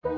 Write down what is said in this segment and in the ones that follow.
Yo.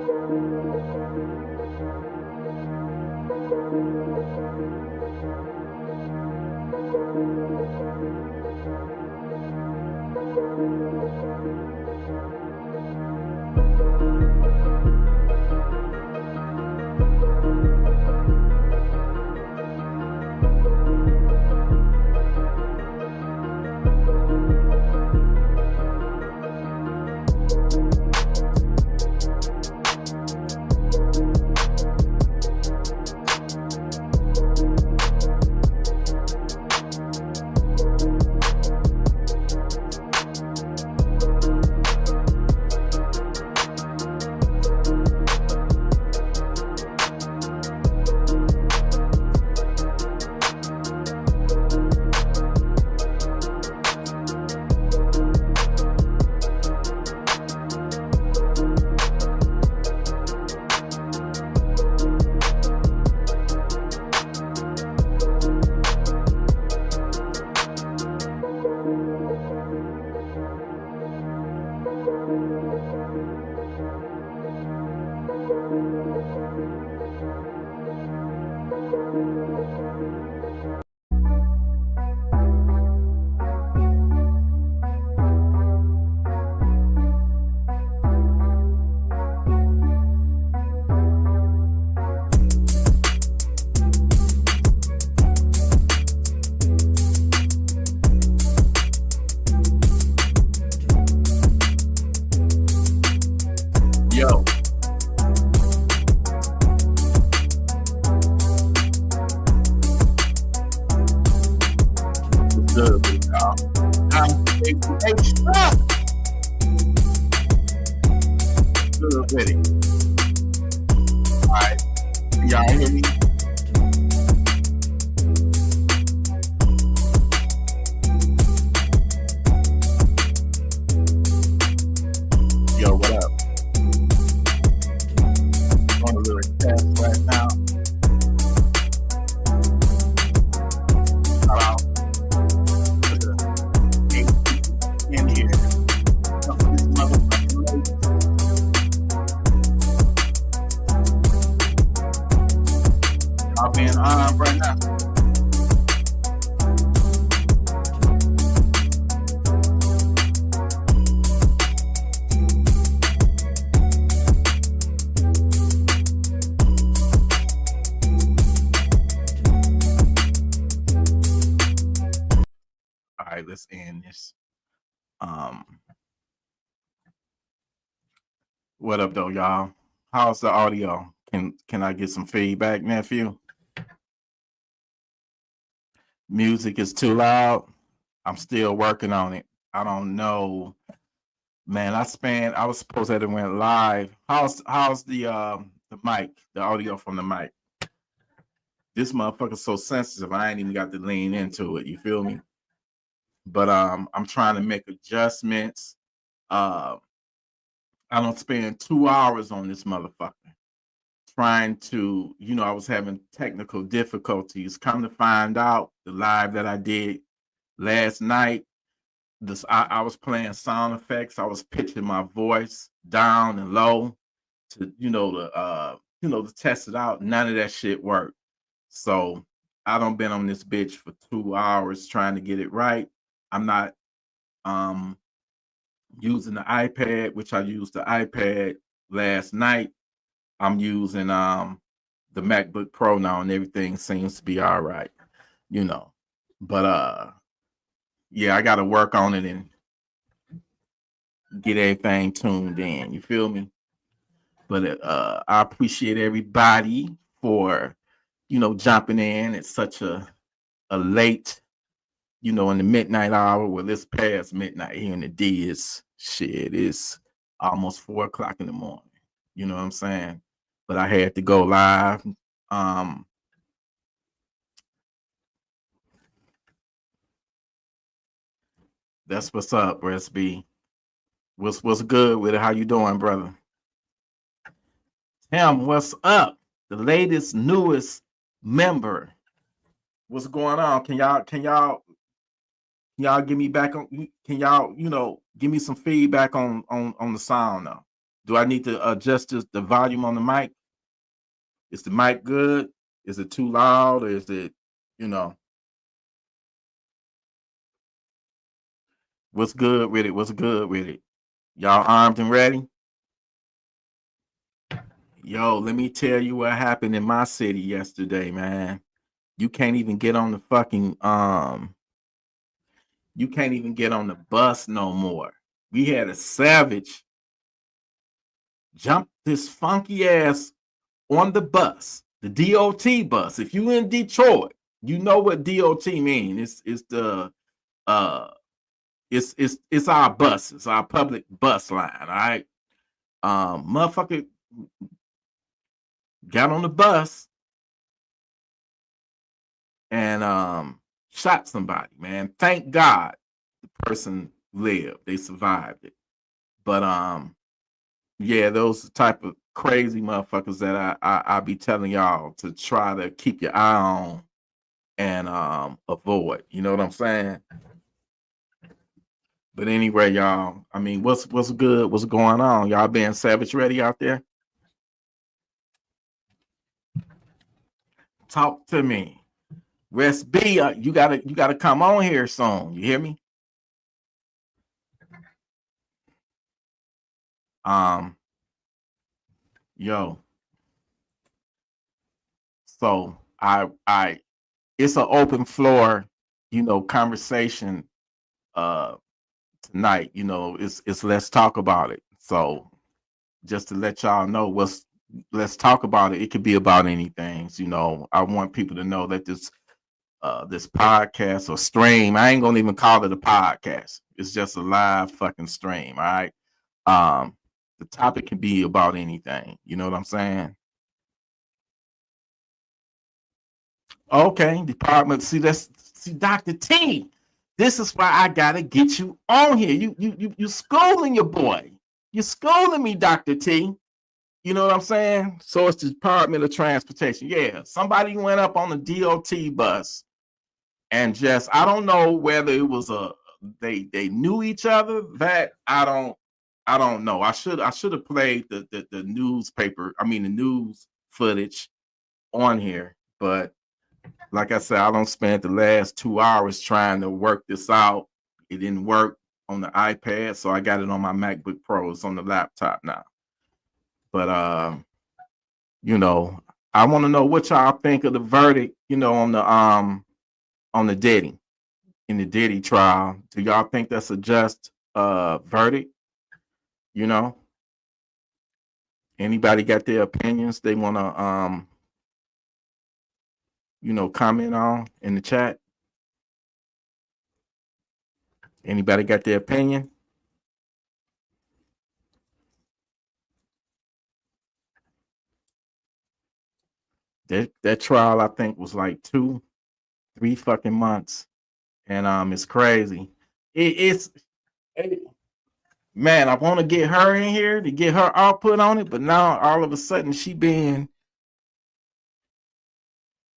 What's good with y'all? I'm extra good with it. All right. Y'all hear me? Yo, what up? On a little test right now. Shout out to the 8 people in here. Some of these motherfucking ladies. Y'all being on right now. All right, let's end this. What up though, y'all? How's the audio? Can I get some feedback, nephew? Music is too loud. I'm still working on it. I don't know, man. I was supposed to have went live. How's the mic, the audio from the mic? This motherfucker's so sensitive. I ain't even got to lean into it. You feel me? But I'm trying to make adjustments. I don't spend 2 hours on this motherfucker trying to, I was having technical difficulties. Come to find out, the live that I did last night, I was playing sound effects. I was pitching my voice down and low to, to test it out. None of that shit worked. So I done been on this bitch for 2 hours trying to get it right. I'm not using the iPad, which I used the iPad last night. I'm using the MacBook Pro now, and everything seems to be all right, But yeah, I got to work on it and get everything tuned in. You feel me? But I appreciate everybody for jumping in at such a late, in the midnight hour. Well, it's past midnight here in the D. It's almost 4 o'clock in the morning. You know what I'm saying? But I had to go live. That's what's up, SB. What's good with it? How you doing, brother? Tim, what's up? The latest, newest member. What's going on? Can y'all give me back on? Can y'all, give me some feedback on the sound now? Do I need to adjust the volume on the mic? Is the mic good? Is it too loud? Or is it, you know, what's good with it? What's good with it? Y'all armed and ready? Yo, let me tell you what happened in my city yesterday, man. You can't even get on the fucking you can't even get on the bus no more. We had a savage jump this funky ass on the bus, the DOT bus. If you in Detroit, you know what DOT means. It's the it's our bus, it's our public bus line. All right. Motherfucker got on the bus and shot somebody, man. Thank God the person lived. They survived it. But yeah, those type of crazy motherfuckers that I be telling y'all to try to keep your eye on and avoid. You know what I'm saying? But anyway, y'all, I mean, what's good? What's going on? Y'all being savage ready out there? Talk to me. Rest B, you gotta come on here soon. You hear me? Yo. So I it's an open floor, you know, conversation tonight. You know, it's let's talk about it. So just to let y'all know let's talk about it. It could be about anything. You know, I want people to know that this podcast or stream, I ain't gonna even call it a podcast. It's just a live fucking stream. All right. The topic can be about anything. You know what I'm saying? Okay, department. See, Dr. T. This is why I gotta get you on here. You schooling your boy. You're schooling me, Dr. T. You know what I'm saying? So it's the Department of Transportation. Yeah, somebody went up on the DOT bus and just I don't know whether it was they knew each other. That I don't know. I should have played the newspaper. I mean the news footage on here, but like I said, I don't spend the last 2 hours trying to work this out. It didn't work on the iPad, so I got it on my MacBook Pro. It's on the laptop now. But you know, I want to know what y'all think of the verdict, you know, on the Diddy in the Diddy trial. Do y'all think that's a just verdict? You know, anybody got their opinions they want to you know, comment on in the chat? Anybody got their opinion? That trial I think was like 2-3 fucking months, and it's crazy. It's man, I want to get her in here to get her output on it, but now all of a sudden she being,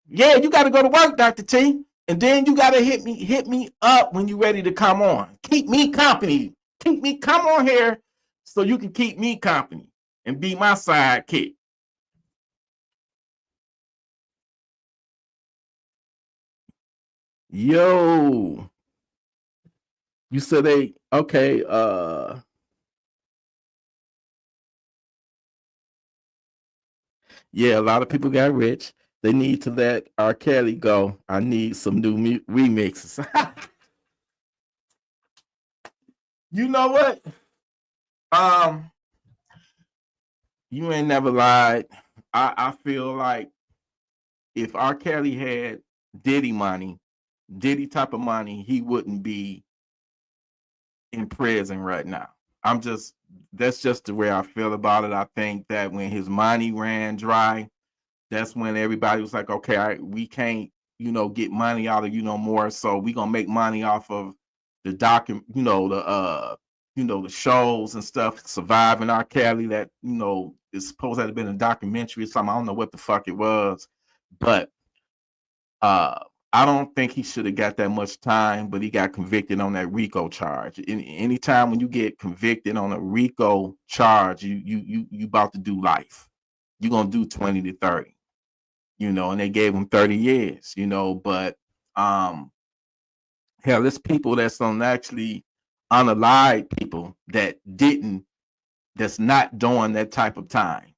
yeah, you got to go to work, Dr. T, and then you got to hit me up when you ready to come on. Keep me company. Come on here so you can keep me company and be my sidekick. Yo, you said they okay. Yeah, a lot of people got rich. They need to let R. Kelly go. I need some new remixes. You know what? Um, you ain't never lied. I feel like if R. Kelly had Diddy type of money, he wouldn't be in prison right now. That's just the way I feel about it. I think that when his money ran dry, that's when everybody was like, okay, we can't, you know, get money out of you no more. So we gonna make money off of the the shows and stuff, Surviving R. Kelly, that, you know, is supposed to have been a documentary or something. I don't know what the fuck it was. But I don't think he should have got that much time, but he got convicted on that RICO charge. Anytime when you get convicted on a RICO charge, you about to do life. You're gonna do 20 to 30, and they gave him 30 years, but hell, there's people that's on actually unalived people that's not doing that type of time,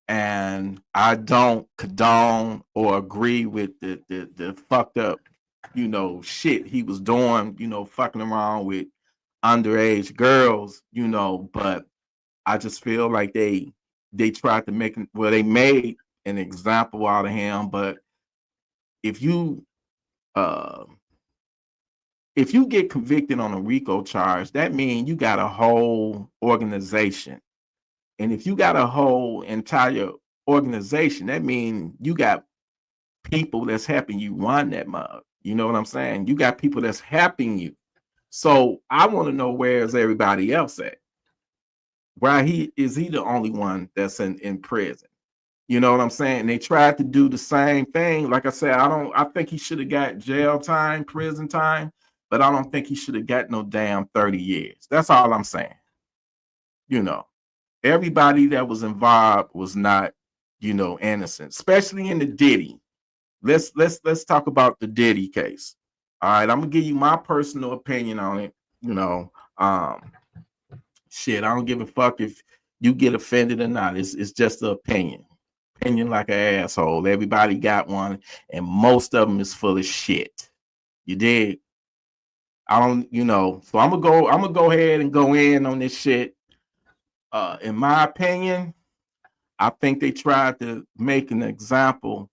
and I don't condone or agree with the fucked up, shit he was doing, fucking around with underage girls, but I just feel like they tried to they made an example out of him. But if you get convicted on a RICO charge, that means you got a whole organization. And if you got a whole entire organization, that means you got people that's helping you run that mug. You know what I'm saying? You got people that's helping you. So I want to know, where's everybody else at? Why is he the only one that's in prison? You know what I'm saying? They tried to do the same thing. Like I said, I think he should have got jail time, prison time, but I don't think he should have got no damn 30 years. That's all I'm saying. Everybody that was involved was not, innocent, especially in the Diddy. Let's talk about the Diddy case. All right, I'm gonna give you my personal opinion on it. Shit, I don't give a fuck if you get offended or not. It's just an opinion. Opinion like an asshole. Everybody got one, and most of them is full of shit. You dig? I don't, So I'm gonna go ahead and go in on this shit. In my opinion, I think they tried to make an example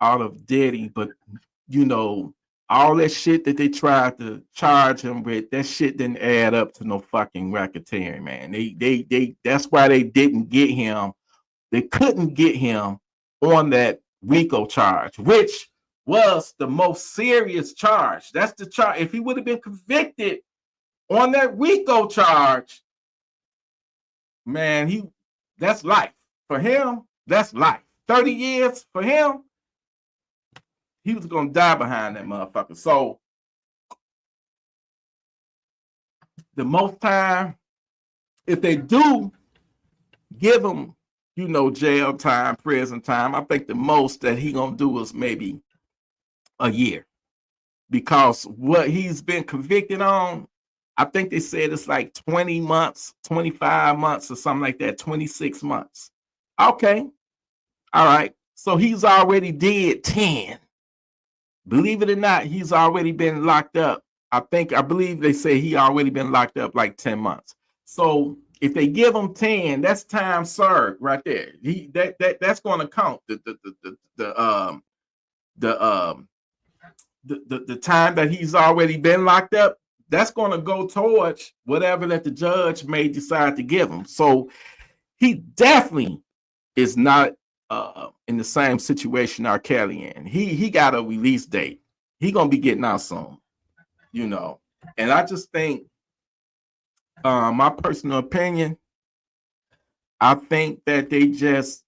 out of Diddy, but all that shit that they tried to charge him with, that shit didn't add up to no fucking racketeering, man. They that's why they didn't get him. They couldn't get him on that RICO charge, which was the most serious charge. That's the charge. If he would have been convicted on that RICO charge, man, that's life. For him, that's life. 30 years for him, he was gonna die behind that motherfucker. So the most time, if they do give him, jail time, prison time, I think the most that he gonna do is maybe a year. Because what he's been convicted on, I think they said it's like 20 months, 25 months or something like that, 26 months. Okay. All right. So he's already did 10. Believe it or not, he's already been locked up. I believe they say he already been locked up like 10 months. So if they give him 10, that's time served right there. That's going to count. The time that he's already been locked up, that's going to go towards whatever that the judge may decide to give him. So he definitely is not in the same situation R. Kelly in. He got a release date. He gonna be getting out soon, And I just think, my personal opinion, I think that they just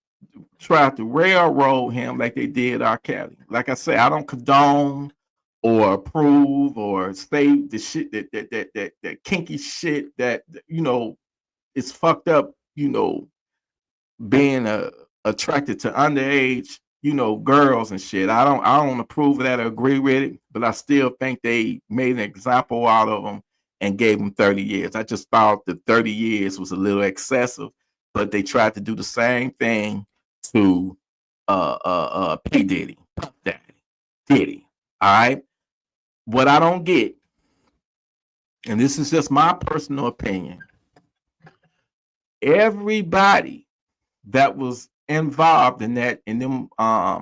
tried to railroad him like they did R. Kelly. Like I said, I don't condone or approve or say the shit that kinky shit that is fucked up, being attracted to underage, girls and shit. I don't approve of that or agree with it, but I still think they made an example out of them and gave him 30 years. I just thought the 30 years was a little excessive, but they tried to do the same thing to P. Diddy, Puff Daddy, Diddy. All right. What I don't get, and this is just my personal opinion, everybody that was involved in them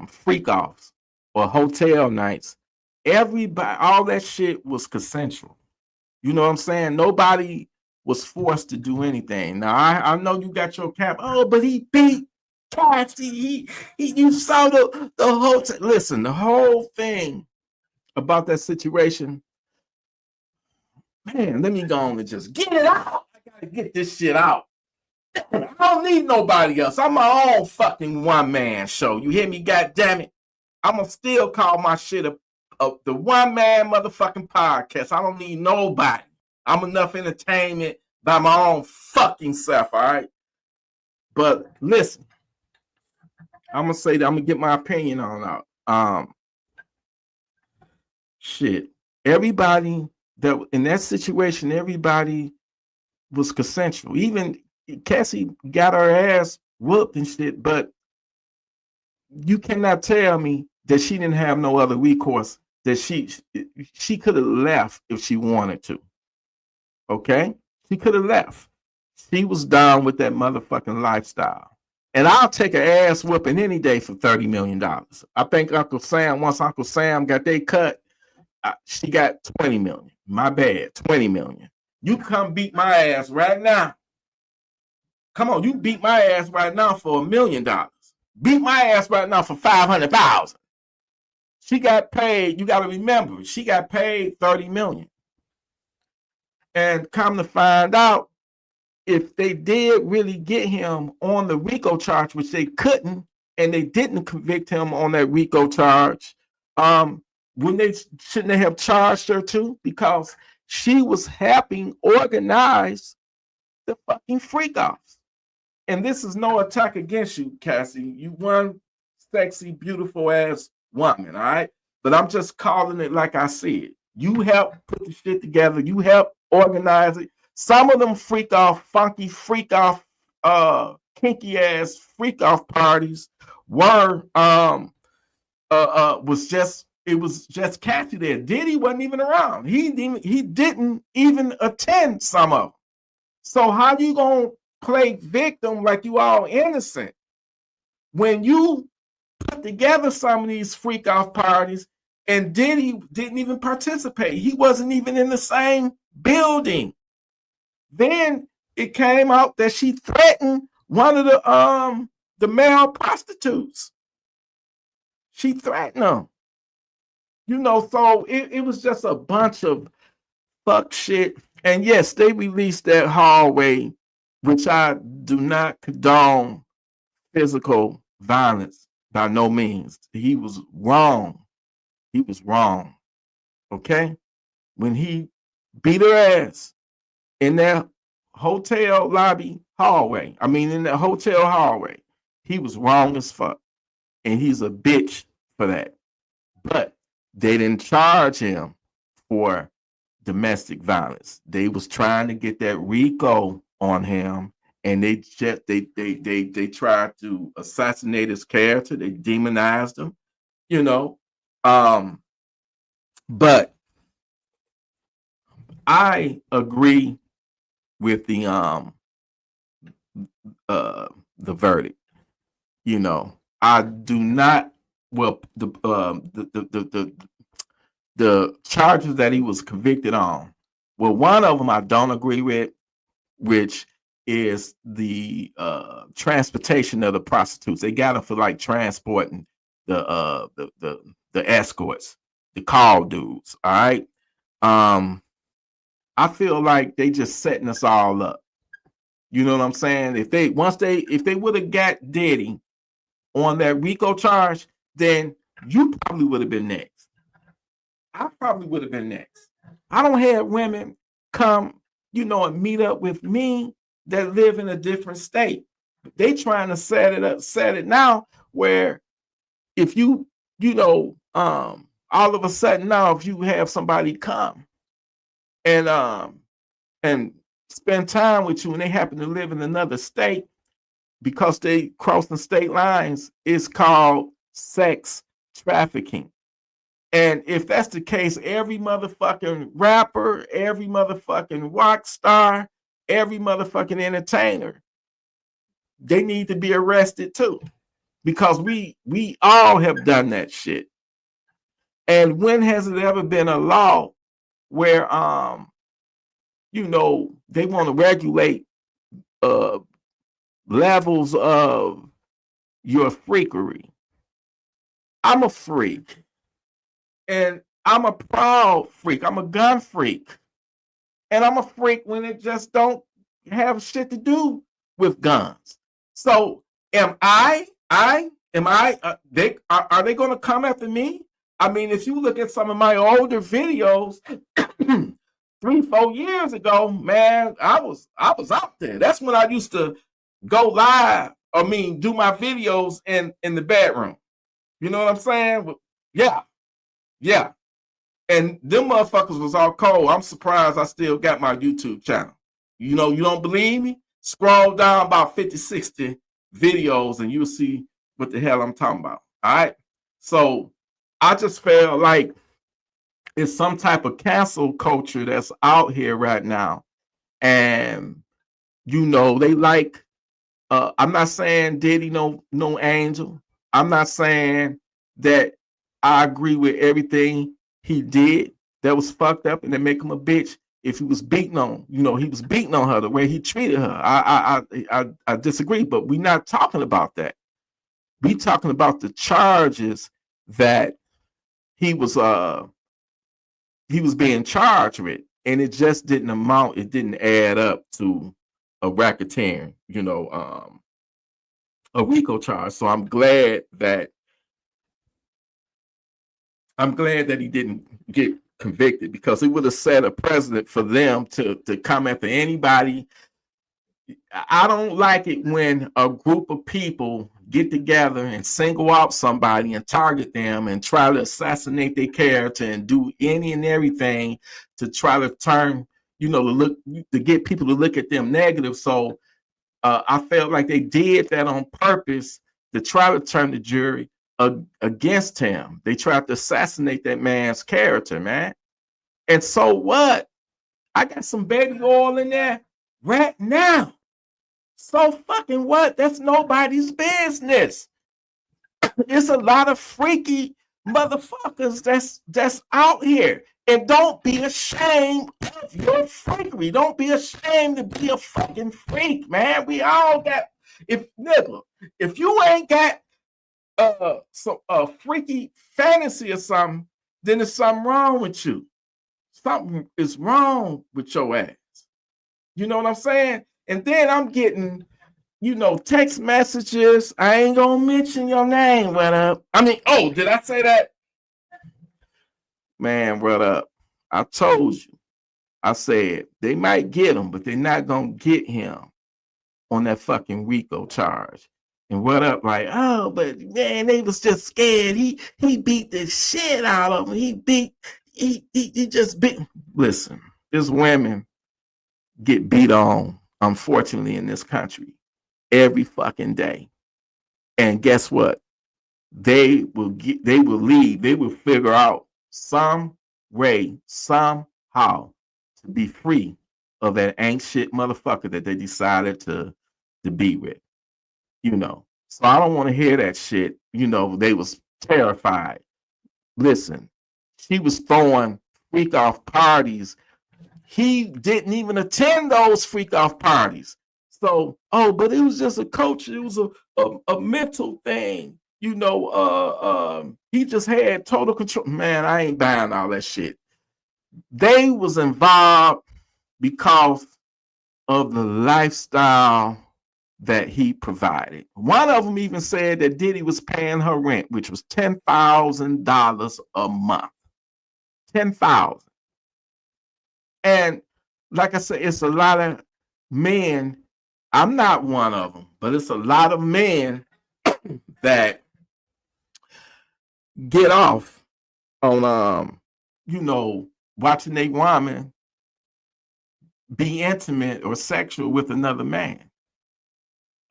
freak offs or hotel nights, everybody, all that shit was consensual. You know what I'm saying? Nobody was forced to do anything. Now I know you got your cap. Oh, but he beat Cassie. You saw the hotel. Listen, the whole thing about that situation, man, let me go on and just get it out. I gotta get this shit out. I don't need nobody else. I'm my own fucking one-man show. You hear me? God damn it. I'm gonna still call my shit the one-man motherfucking podcast. I don't need nobody. I'm enough entertainment by my own fucking self, all right? But listen, I'm gonna say that I'm gonna get my opinion on out. Shit. Everybody that in that situation, everybody was consensual. Even Cassie got her ass whooped and shit, but you cannot tell me that she didn't have no other recourse, that she could have left if she wanted to. Okay? She could have left. She was down with that motherfucking lifestyle. And I'll take an ass whooping any day for $30 million. I think once Uncle Sam got they cut, she got 20 million. My bad, 20 million. You come beat my ass right now. Come on, you beat my ass right now for $1 million. Beat my ass right now for 500,000. She got paid. You got to remember, she got paid 30 million. And come to find out, if they did really get him on the RICO charge, which they couldn't, and they didn't convict him on that RICO charge, shouldn't they have charged her too? Because she was helping organize the fucking freak offs. And this is no attack against you, Cassie. You one sexy, beautiful ass woman, all right? But I'm just calling it like I said. You helped put the shit together. You helped organize it. Some of them funky freak off, kinky ass freak off parties were was just Cassie there. Diddy wasn't even around. He didn't even attend some of them. So how you gonna play victim like you all innocent when you put together some of these freak off parties and Diddy didn't even participate? He wasn't even in the same building. Then it came out that she threatened one of the male prostitutes. She threatened them. You know, so it was just a bunch of fuck shit. And yes, they released that hallway, which I do not condone physical violence by no means. He was wrong. He was wrong. Okay? When he beat her ass in that hotel lobby hallway, in that hotel hallway, he was wrong as fuck. And he's a bitch for that. But they didn't charge him for domestic violence. They was trying to get that RICO on him, and they tried to assassinate his character. They demonized him, you know. But I agree with the verdict. You know, I do not. Well, the charges that he was convicted on. Well, one of them I don't agree with, which is the transportation of the prostitutes. They got them for like transporting the escorts, the call dudes. All right. I feel like they just setting us all up. You know what I'm saying? If they would have got Diddy on that RICO charge, then you probably would have been next. I probably would have been next. I don't have women come, and meet up with me that live in a different state. They trying to set it now where if you all of a sudden now if you have somebody come and spend time with you and they happen to live in another state because they crossing state lines, it's called sex trafficking. And if that's the case, every motherfucking rapper, every motherfucking rock star, every motherfucking entertainer, they need to be arrested too. Because we all have done that shit. And when has it ever been a law where they want to regulate levels of your freakery? I'm a freak. And I'm a proud freak. I'm a gun freak. And I'm a freak when it just don't have shit to do with guns. So am I Am I? Are they going to come after me? I mean, if you look at some of my older videos, 3-4 years ago, man, I was out there. That's when I used to go live. I mean, do my videos in the bedroom. You know what I'm saying? Yeah, yeah. And them motherfuckers was all cold. I'm surprised I still got my YouTube channel. You know, you don't believe me? Scroll down about 50, 60 videos and you'll see what the hell I'm talking about. All right. So I just feel like it's some type of cancel culture that's out here right now. And, you know, they like, I'm not saying Diddy no angel. I'm not saying that I agree with everything he did that was fucked up and that make him a bitch. If he was beating on, you know, he was beating on her the way he treated her. I disagree, but we're not talking about that. We talking about the charges that he was being charged with, and it just didn't amount. It didn't add up to a racketeering, you know, a RICO charge. So I'm glad that he didn't get convicted, because it would have set a precedent for them to come after anybody. I don't like it when a group of people get together and single out somebody and target them and try to assassinate their character and do any and everything to try to turn, you know, to get people to look at them negative. So I felt like they did that on purpose to try to turn the jury against him. They tried to assassinate that man's character, man. And so what? I got some baby oil in there right now. So fucking what? That's nobody's business. It's a lot of freaky motherfuckers that's out here. And don't be ashamed of your freakery. Don't be ashamed to be a fucking freak, man. We all got, if you ain't got a freaky fantasy or something, then there's something wrong with you. Something is wrong with your ass. You know what I'm saying? And then I'm getting, you know, text messages. I ain't gonna mention your name, what up? I mean, oh, did I say that? Man, what up? I told you. I said they might get him, but they're not gonna get him on that fucking RICO charge. And what up? Like, oh, but man, they was just scared. He beat the shit out of him. He just beat. Listen, there's women get beat on, unfortunately, in this country every fucking day. And guess what? They will leave. They will figure out some way, somehow, to be free of that ain't shit motherfucker that they decided to be with. You know. So I don't want to hear that shit. You know, they was terrified. Listen, she was throwing freak off parties. He didn't even attend those freak off parties. So, but it was just a coach. It was a mental thing. You know, he just had total control. Man, I ain't buying all that shit. They was involved because of the lifestyle that he provided. One of them even said that Diddy was paying her rent, which was $10,000 a month. $10,000. And like I said, it's a lot of men. I'm not one of them, but it's a lot of men that get off on, you know, watching a woman be intimate or sexual with another man.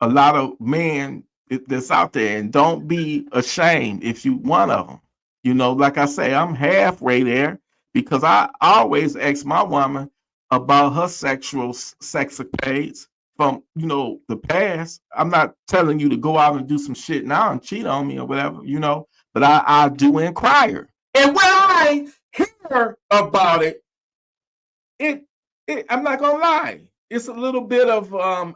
A lot of men that's out there, and don't be ashamed if you one of them. You know, like I say, I'm halfway there, because I always ask my woman about her sexual sex escapades from, you know, the past. I'm not telling you to go out and do some shit now and cheat on me or whatever, you know, but I do inquire. And when I hear about it, I'm not gonna lie, it's a little bit of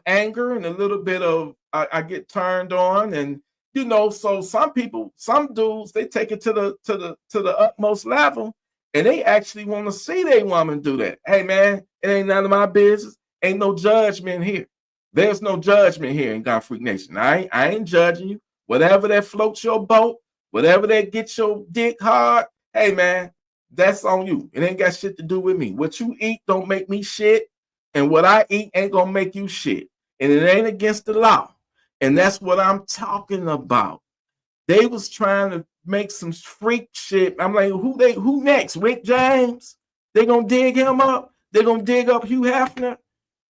anger and a little bit of I get turned on, and you know, so some people, some dudes, they take it to the utmost level, and they actually want to see their woman do that. Hey man, it ain't none of my business. Ain't no judgment here. There's no judgment here in God Freak Nation. I ain't judging you. whatever that floats your boat, whatever that gets your dick hard, hey man, that's on you. It ain't got shit to do with me. What you eat don't make me shit, and what I eat ain't gonna make you shit. And it ain't against the law. And that's what I'm talking about. They was trying to make some freak shit. I'm like, who next? Rick James? They gonna dig him up? They gonna dig up Hugh Hefner?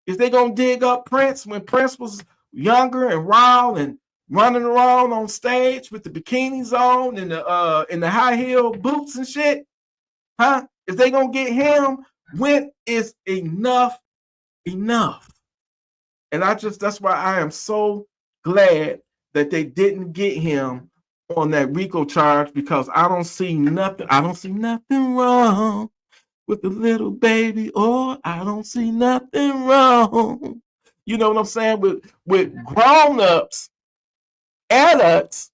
Is they gonna dig up Prince when Prince was younger and wild and running around on stage with the bikinis on and the high heel boots and shit? Huh? If they gonna get him, when is enough? And that's why I am so glad that they didn't get him on that RICO charge, because I don't see nothing wrong with the little baby, or I don't see nothing wrong. You know what I'm saying? With grown-ups, adults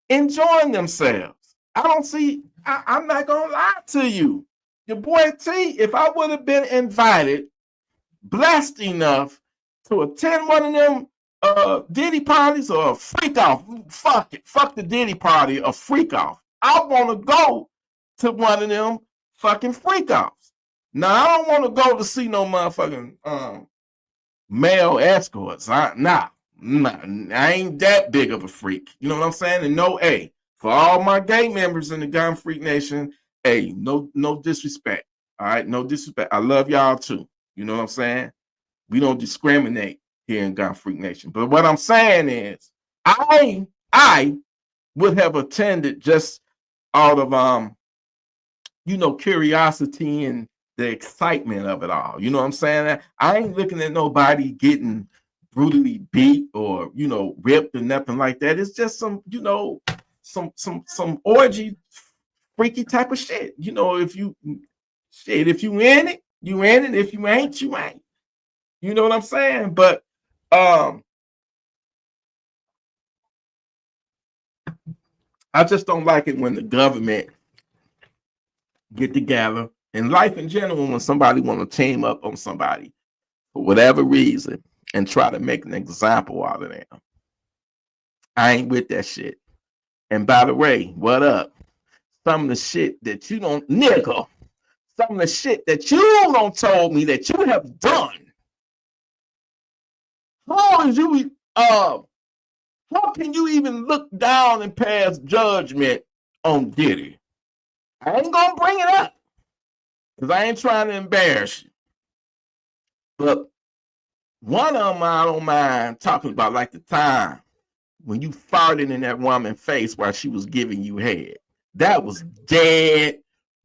enjoying themselves. I'm not gonna lie to you. Your boy T, if I would have been invited, blessed enough to attend one of them Diddy parties or a freak off, fuck the Diddy party, a freak off. I want to go to one of them fucking freak offs. Now I don't want to go to see no motherfucking male escorts. I ain't that big of a freak. You know what I'm saying? And no, for all my gay members in the Gun Freak Nation, no disrespect. All right, no disrespect. I love y'all too. You know what I'm saying? We don't discriminate here in Gun Freak Nation. But what I'm saying is, I would have attended just out of curiosity and the excitement of it all. You know what I'm saying? I ain't looking at nobody getting brutally beat or ripped or nothing like that. It's just some orgy freaky type of shit. If you in it, you in it. If you ain't, you ain't. You know what I'm saying? But I just don't like it when the government get together, and life in general, when somebody want to team up on somebody for whatever reason and try to make an example out of them. I ain't with that shit. And by the way, what up? Some of the shit that you don't, nigga, some of the shit that you don't told me that you have done. How can you even look down and pass judgment on Diddy? I ain't gonna bring it up because I ain't trying to embarrass you. But one of them I don't mind talking about, like the time when you farted in that woman's face while she was giving you head. That was dead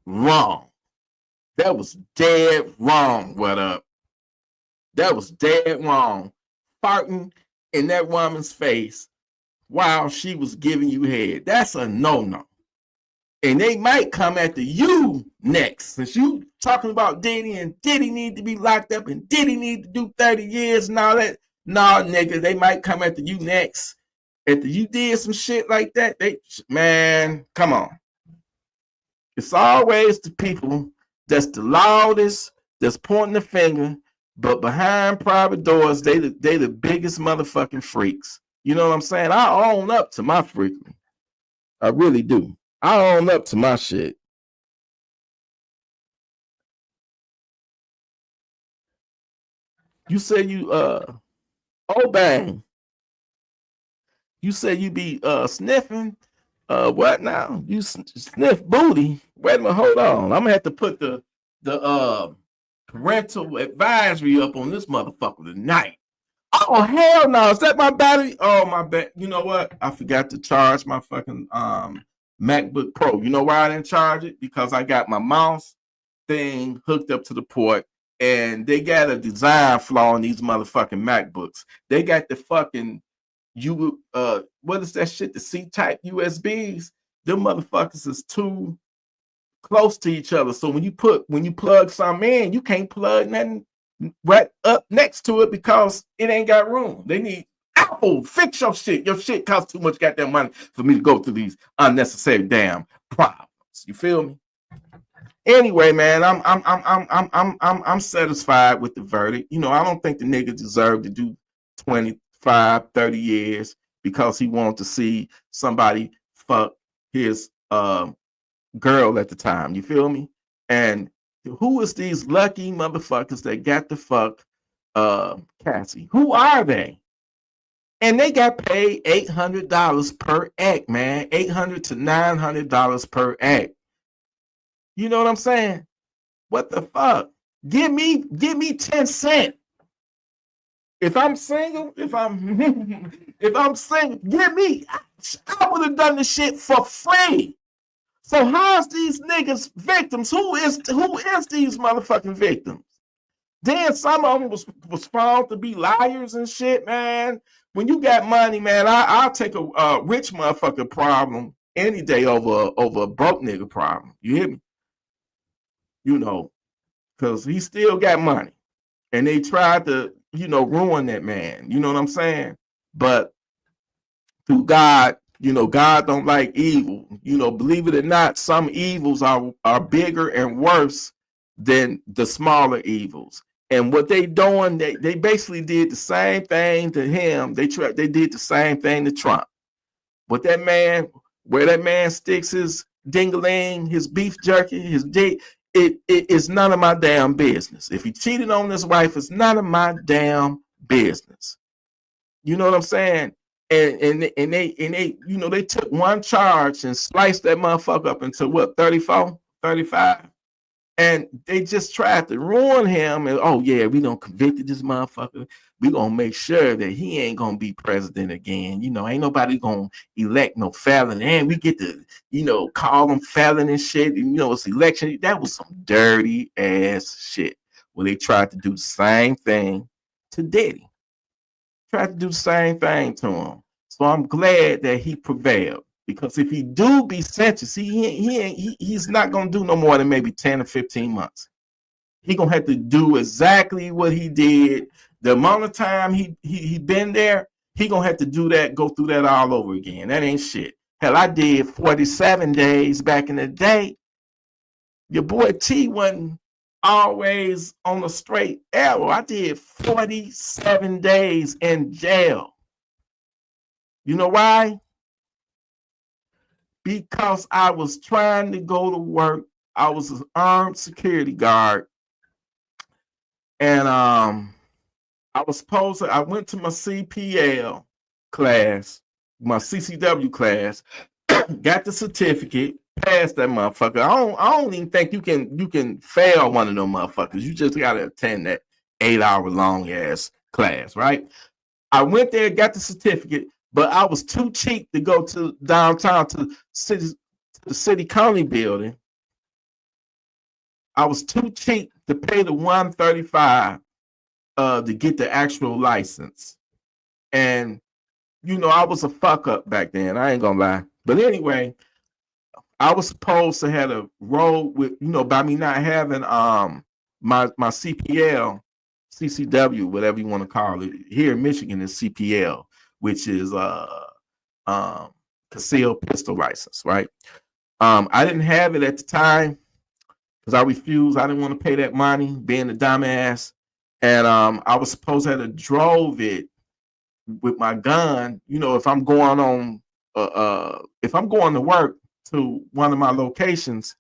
wrong. That was dead wrong. What up? That was dead wrong. Farting in that woman's face while she was giving you head. That's a no-no. And they might come after you next. Since you talking about Diddy and Diddy need to be locked up and Diddy need to do 30 years and all that. Nah, nigga, they might come after you next. After you did some shit like that, man, come on. It's always the people that's the loudest, that's pointing the finger, but behind private doors, they the biggest motherfucking freaks. You know what I'm saying? I own up to my freaking. I really do. I own up to my shit. You say you bang. You say you be sniffing. What now? You sniff booty. Wait a minute, hold on. I'm gonna have to put the parental advisory up on this motherfucker tonight. Oh hell no! Is that my battery? Oh my bad. You know what? I forgot to charge my fucking MacBook Pro. You know why I didn't charge it? Because I got my mouse thing hooked up to the port, and they got a design flaw in these motherfucking MacBooks. They got the fucking what is that shit? The C-type USBs. Them motherfuckers is too close to each other. So when you plug something in, you can't plug nothing right up next to it because it ain't got room. They need Apple, fix your shit. Your shit costs too much goddamn money for me to go through these unnecessary damn problems. You feel me? Anyway, man, I'm satisfied with the verdict. I don't think the nigga deserved to do 25, 30 years. because he wanted to see somebody fuck his girl at the time. You feel me? And who is these lucky motherfuckers that got to fuck Cassie? Who are they? And they got paid $800 per act, man. $800 to $900 per act. You know what I'm saying? What the fuck? Give me 10 cents. If I'm single, if I'm single, give me. I would have done the shit for free. So how's these niggas victims? Who is these motherfucking victims? Then some of them was found to be liars and shit, man. When you got money, man, I'll take a rich motherfucker problem any day over a broke nigga problem. You hear me? You know, because he still got money. And they tried to, ruin that man. You know what I'm saying? But through God, God don't like evil. Believe it or not, some evils are bigger and worse than the smaller evils. And what they doing, they basically did the same thing to him. They did the same thing to Trump. But where that man sticks his ding-a-ling, his beef jerky, his dick, it is none of my damn business. If he cheated on his wife, it's none of my damn business. You know what I'm saying? And they took one charge and sliced that motherfucker up into what, 34, 35? And they just tried to ruin him. And oh yeah, we done convicted this motherfucker. We gonna make sure that he ain't gonna be president again. Ain't nobody gonna elect no felon. And we get to, call them felon and shit. And, it's election. That was some dirty ass shit. Well, they tried to do the same thing to Diddy. Tried to do the same thing to him. So I'm glad that he prevailed. Because if he do be sentenced, he's not gonna do no more than maybe 10 or 15 months. He gonna have to do exactly what he did. The amount of time he been there, he gonna have to do that, go through that all over again. That ain't shit. Hell, I did 47 days back in the day. Your boy T wasn't always on a straight arrow. I did 47 days in jail. You know why? Because I was trying to go to work. I was an armed security guard. And I went to my CPL class, my CCW class, got the certificate, passed that motherfucker. I don't even think you can fail one of them motherfuckers. You just gotta attend that 8-hour long ass class, right? I went there, got the certificate. But I was too cheap to go to downtown to the city county building. I was too cheap to pay the $135 to get the actual license. And I was a fuck up back then. I ain't gonna lie. But anyway, I was supposed to have a role with, by me not having my CPL, CCW, whatever you want to call it. Here in Michigan is CPL, which is concealed pistol license, right? I didn't have it at the time because I refused. I didn't want to pay that money, being a dumbass. And I was supposed to have drove it with my gun. If I'm going on, if I'm going to work to one of my locations,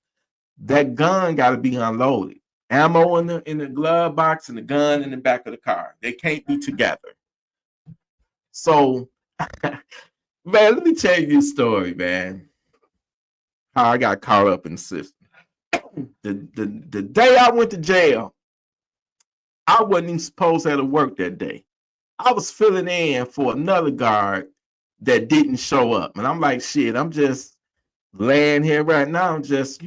that gun got to be unloaded. Ammo in the glove box and the gun in the back of the car. They can't be together. So, man, let me tell you this story, man. How I got caught up in the system. The day I went to jail, I wasn't even supposed to have to work that day. I was filling in for another guard that didn't show up. And I'm like, shit, I'm just laying here right now. I'm just,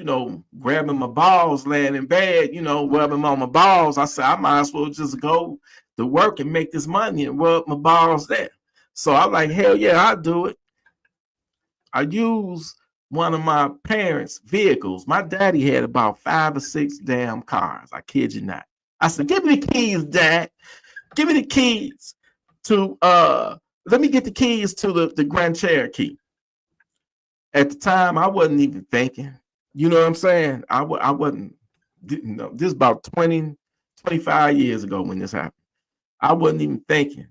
grabbing my balls, laying in bed, rubbing on my balls. I said, I might as well just go to work and make this money and rub my balls there. So I'm like, hell yeah, I'll do it. I use one of my parents' vehicles. My daddy had about 5 or 6 damn cars. I kid you not. I said, give me the keys, Dad. Give me the keys to, let me get the keys to the Grand Cherokee. At the time, I wasn't even thinking. You know what I'm saying? I wasn't, this is about 20, 25 years ago when this happened. I wasn't even thinking.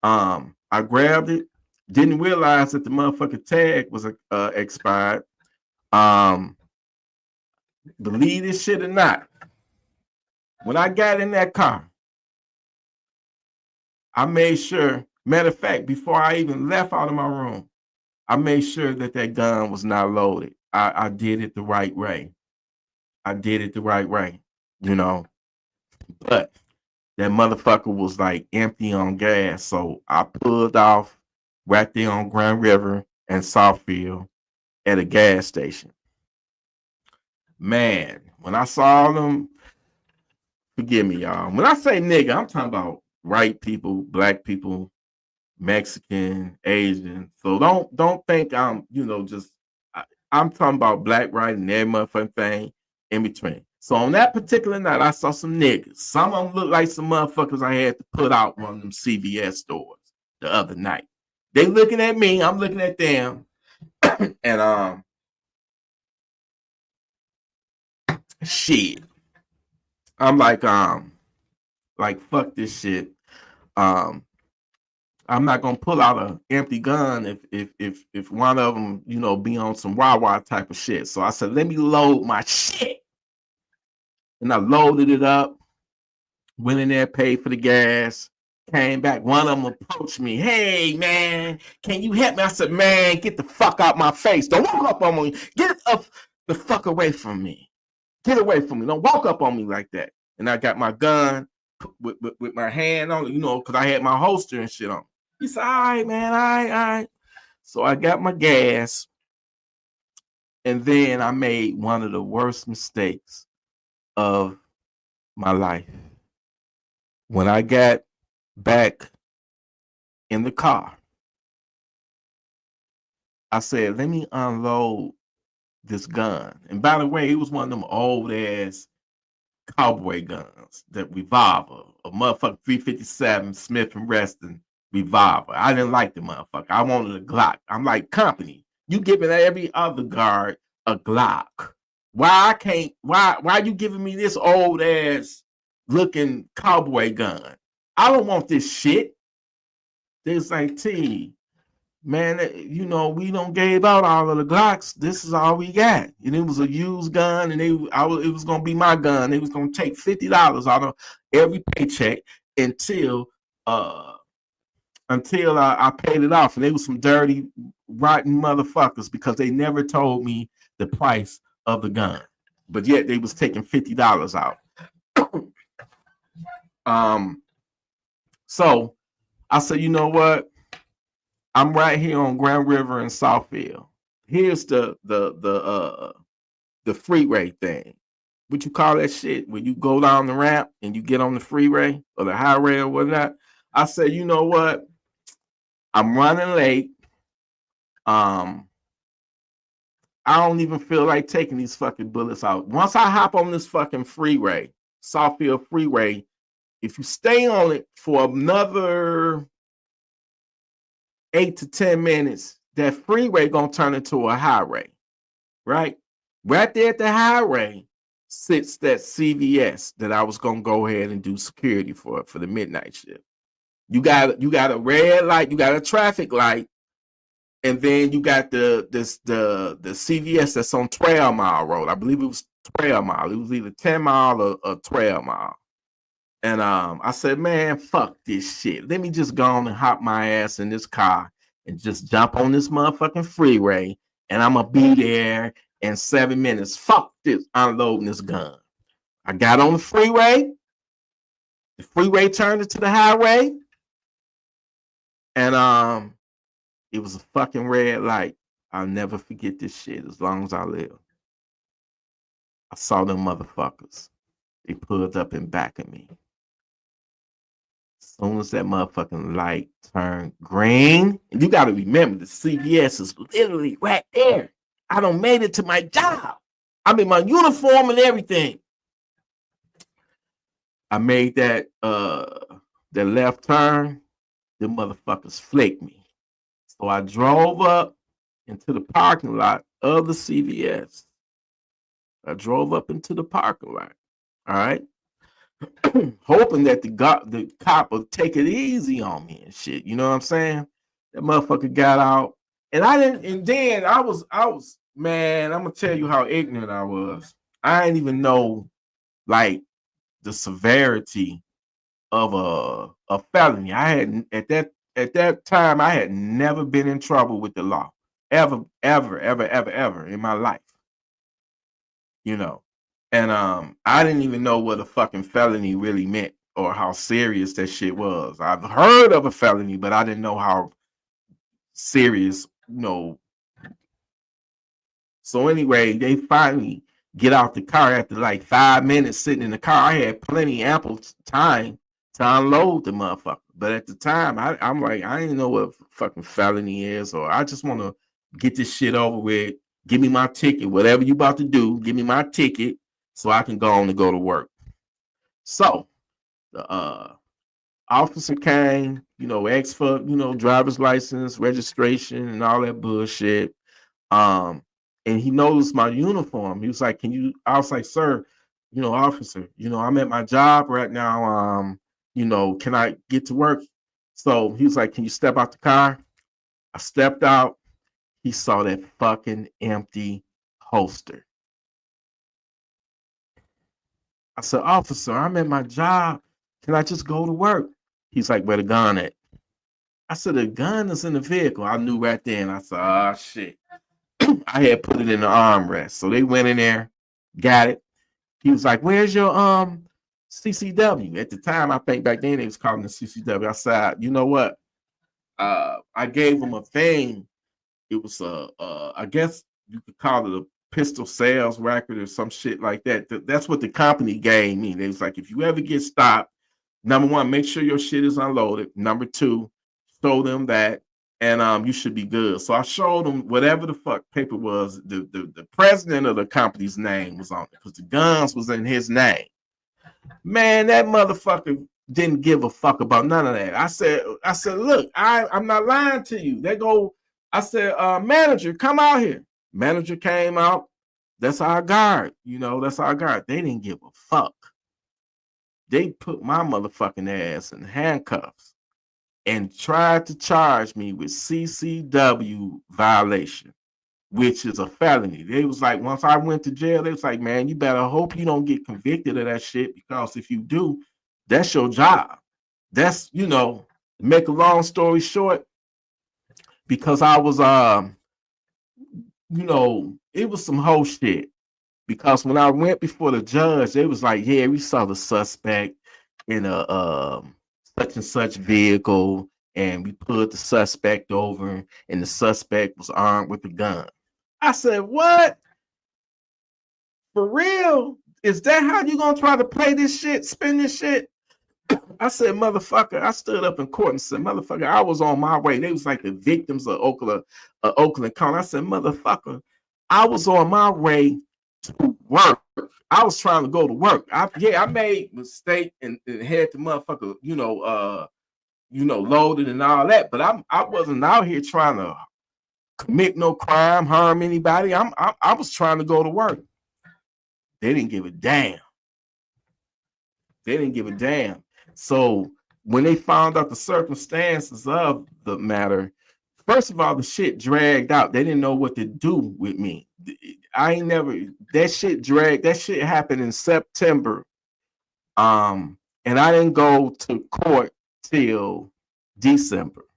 I grabbed it. Didn't realize that the motherfucking tag was expired. Believe this shit or not, when I got in that car, I made sure, matter of fact, before I even left out of my room, I made sure that that gun was not loaded. I did it the right way. I did it the right way, you know. But that motherfucker was like empty on gas. So I pulled off right there on Grand River and Southfield at a gas station. Man, when I saw them, forgive me, y'all. When I say nigga, I'm talking about white people, black people, Mexican, Asian. So don't think I'm, just I'm talking about black, white, and every motherfucking thing in between. So on that particular night, I saw some niggas. Some of them looked like some motherfuckers I had to put out one of them CVS stores the other night. They looking at me, I'm looking at them, and shit. I'm like fuck this shit. I'm not gonna pull out an empty gun if one of them, be on some wah type of shit. So I said, let me load my shit. And I loaded it up, went in there, paid for the gas, came back. One of them approached me. Hey, man, can you help me? I said, man, get the fuck out my face. Don't walk up on me. Get up the fuck away from me. Get away from me. Don't walk up on me like that. And I got my gun with my hand on it, because I had my holster and shit on. He said, all right, man, all right. So I got my gas. And then I made one of the worst mistakes of my life. When I got back in the car, I said, let me unload this gun. And by the way, it was one of them old ass cowboy guns, that revolver, a motherfucker 357 Smith & Wesson revolver. I didn't like the motherfucker. I wanted a Glock. I'm like, company, you giving every other guard a Glock. Why you giving me this old ass looking cowboy gun? I don't want this shit. It's like, T, man, we don't gave out all of the Glocks. This is all we got. And it was a used gun, and it was gonna be my gun. They was gonna take $50 out of every paycheck until I paid it off. And they was some dirty, rotten motherfuckers, because they never told me the price of the gun. But yet they was taking $50 out. So I said, you know what? I'm right here on Grand River in Southfield. Here's the freeway thing. What you call that shit? When you go down the ramp and you get on the freeway or the highway or whatnot. I said, you know what? I'm running late. I don't even feel like taking these fucking bullets out. Once I hop on this fucking freeway, Southfield Freeway, if you stay on it for another 8 to 10 minutes, that freeway gonna turn into a highway, right? Right there at the highway sits that CVS that I was gonna go ahead and do security for the midnight shift. You got a red light, you got a traffic light, and then you got the CVS that's on 12 Mile Road. I believe it was 12 Mile. It was either 10 Mile or 12 Mile. And I said, man, fuck this shit. Let me just go on and hop my ass in this car and just jump on this motherfucking freeway, and I'm going to be there in 7 minutes. Fuck this, unloading this gun. I got on the freeway. The freeway turned into the highway. And it was a fucking red light. I'll never forget this shit as long as I live. I saw them motherfuckers. They pulled up in back of me. As soon as that motherfucking light turned green, and you got to remember, the CVS is literally right there. I done made it to my job. I'm in my uniform and everything. I made that left turn. The motherfuckers flicked me. So I drove up into the parking lot of the CVS. I drove up into the parking lot. All right. Hoping that the cop would take it easy on me and shit. You know what I'm saying? That motherfucker got out. And I didn't, and then I was, man, I'm gonna tell you how ignorant I was. I didn't even know like the severity of a felony. I had at that time I had never been in trouble with the law. Ever in my life. You know. And I didn't even know what a fucking felony really meant or how serious that shit was. I've heard of a felony, but I didn't know how serious, you know. So anyway, they finally get out the car after like 5 minutes sitting in the car. I had plenty ample time to unload the motherfucker. But at the time, I'm like, I didn't know what fucking felony is, or I just want to get this shit over with. Give me my ticket, whatever you about to do. Give me my ticket so I can go on and go to work. So the officer came, you know, asked for, you know, driver's license, registration, and all that bullshit. And he noticed my uniform. He was like, "Can you?" I was like, "Sir, you know, officer, you know, I'm at my job right now. You know, can I get to work?" So he was like, "Can you step out the car?" I stepped out. He saw that fucking empty holster. I said, "Officer, I'm at my job. Can I just go to work?" He's like, "Where the gun at?" I said, "The gun is in the vehicle." I knew right then. I said, "Oh shit." I had put it in the armrest. So they went in there, got it. He was like, "Where's your CCW?" At the time, I think back then they was calling the CCW. I said, "You know what? I gave him a thing. It was I guess you could call it a pistol sales record or some shit like that. That's what the company gave me. They was like, if you ever get stopped, number one, make sure your shit is unloaded. Number two, show them that, and you should be good." So I showed them whatever the fuck paper was. The president of the company's name was on it because the guns was in his name. Man, that motherfucker didn't give a fuck about none of that. I said, "Look, I'm not lying to you." They go, I said, "Manager, come out here." Manager came out. That's our guard. You know, that's our guard. They didn't give a fuck. They put my motherfucking ass in handcuffs and tried to charge me with CCW violation, which is a felony. They was like, once I went to jail, they was like, "Man, you better hope you don't get convicted of that shit, because if you do, that's your job." That's, you know, make a long story short, because I was you know, it was some whole shit. Because when I went before the judge, they was like, "Yeah, we saw the suspect in a such and such vehicle, and we pulled the suspect over, and the suspect was armed with a gun." I said, "What? For real? Is that how you gonna try to play this shit, spin this shit?" I said, "Motherfucker," I stood up in court and said, "Motherfucker, I was on my way." They was like the victims of Oakland County. I said, "Motherfucker, I was on my way to work. I was trying to go to work. I made a mistake and had the motherfucker, loaded and all that, but I wasn't out here trying to commit no crime, harm anybody. I was trying to go to work." They didn't give a damn. They didn't give a damn. So when they found out the circumstances of the matter, first of all, the shit dragged out. They didn't know what to do with me. I ain't never, that shit dragged. That shit happened in September. And I didn't go to court till December.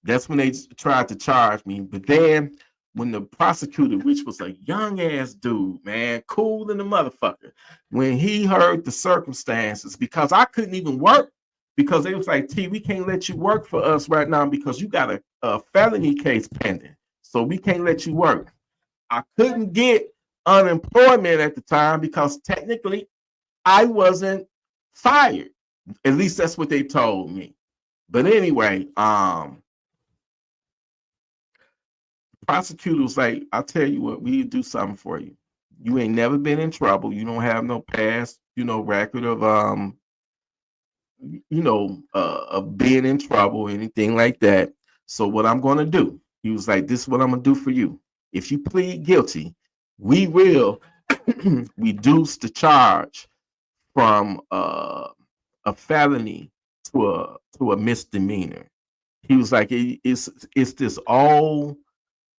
That's when they tried to charge me. But then when the prosecutor, which was a young ass dude, man, cool in the motherfucker, when he heard the circumstances, because I couldn't even work, because they was like, "T, we can't let you work for us right now because you got a felony case pending. So we can't let you work." I couldn't get unemployment at the time because technically I wasn't fired. At least that's what they told me. But anyway, prosecutor was like, "I'll tell you what, we do something for you. You ain't never been in trouble. You don't have no past, record of of being in trouble or anything like that. So what I'm gonna do," he was like, "this is what I'm gonna do for you. If you plead guilty, we will reduce the charge from a felony to a misdemeanor." He was like, it's this old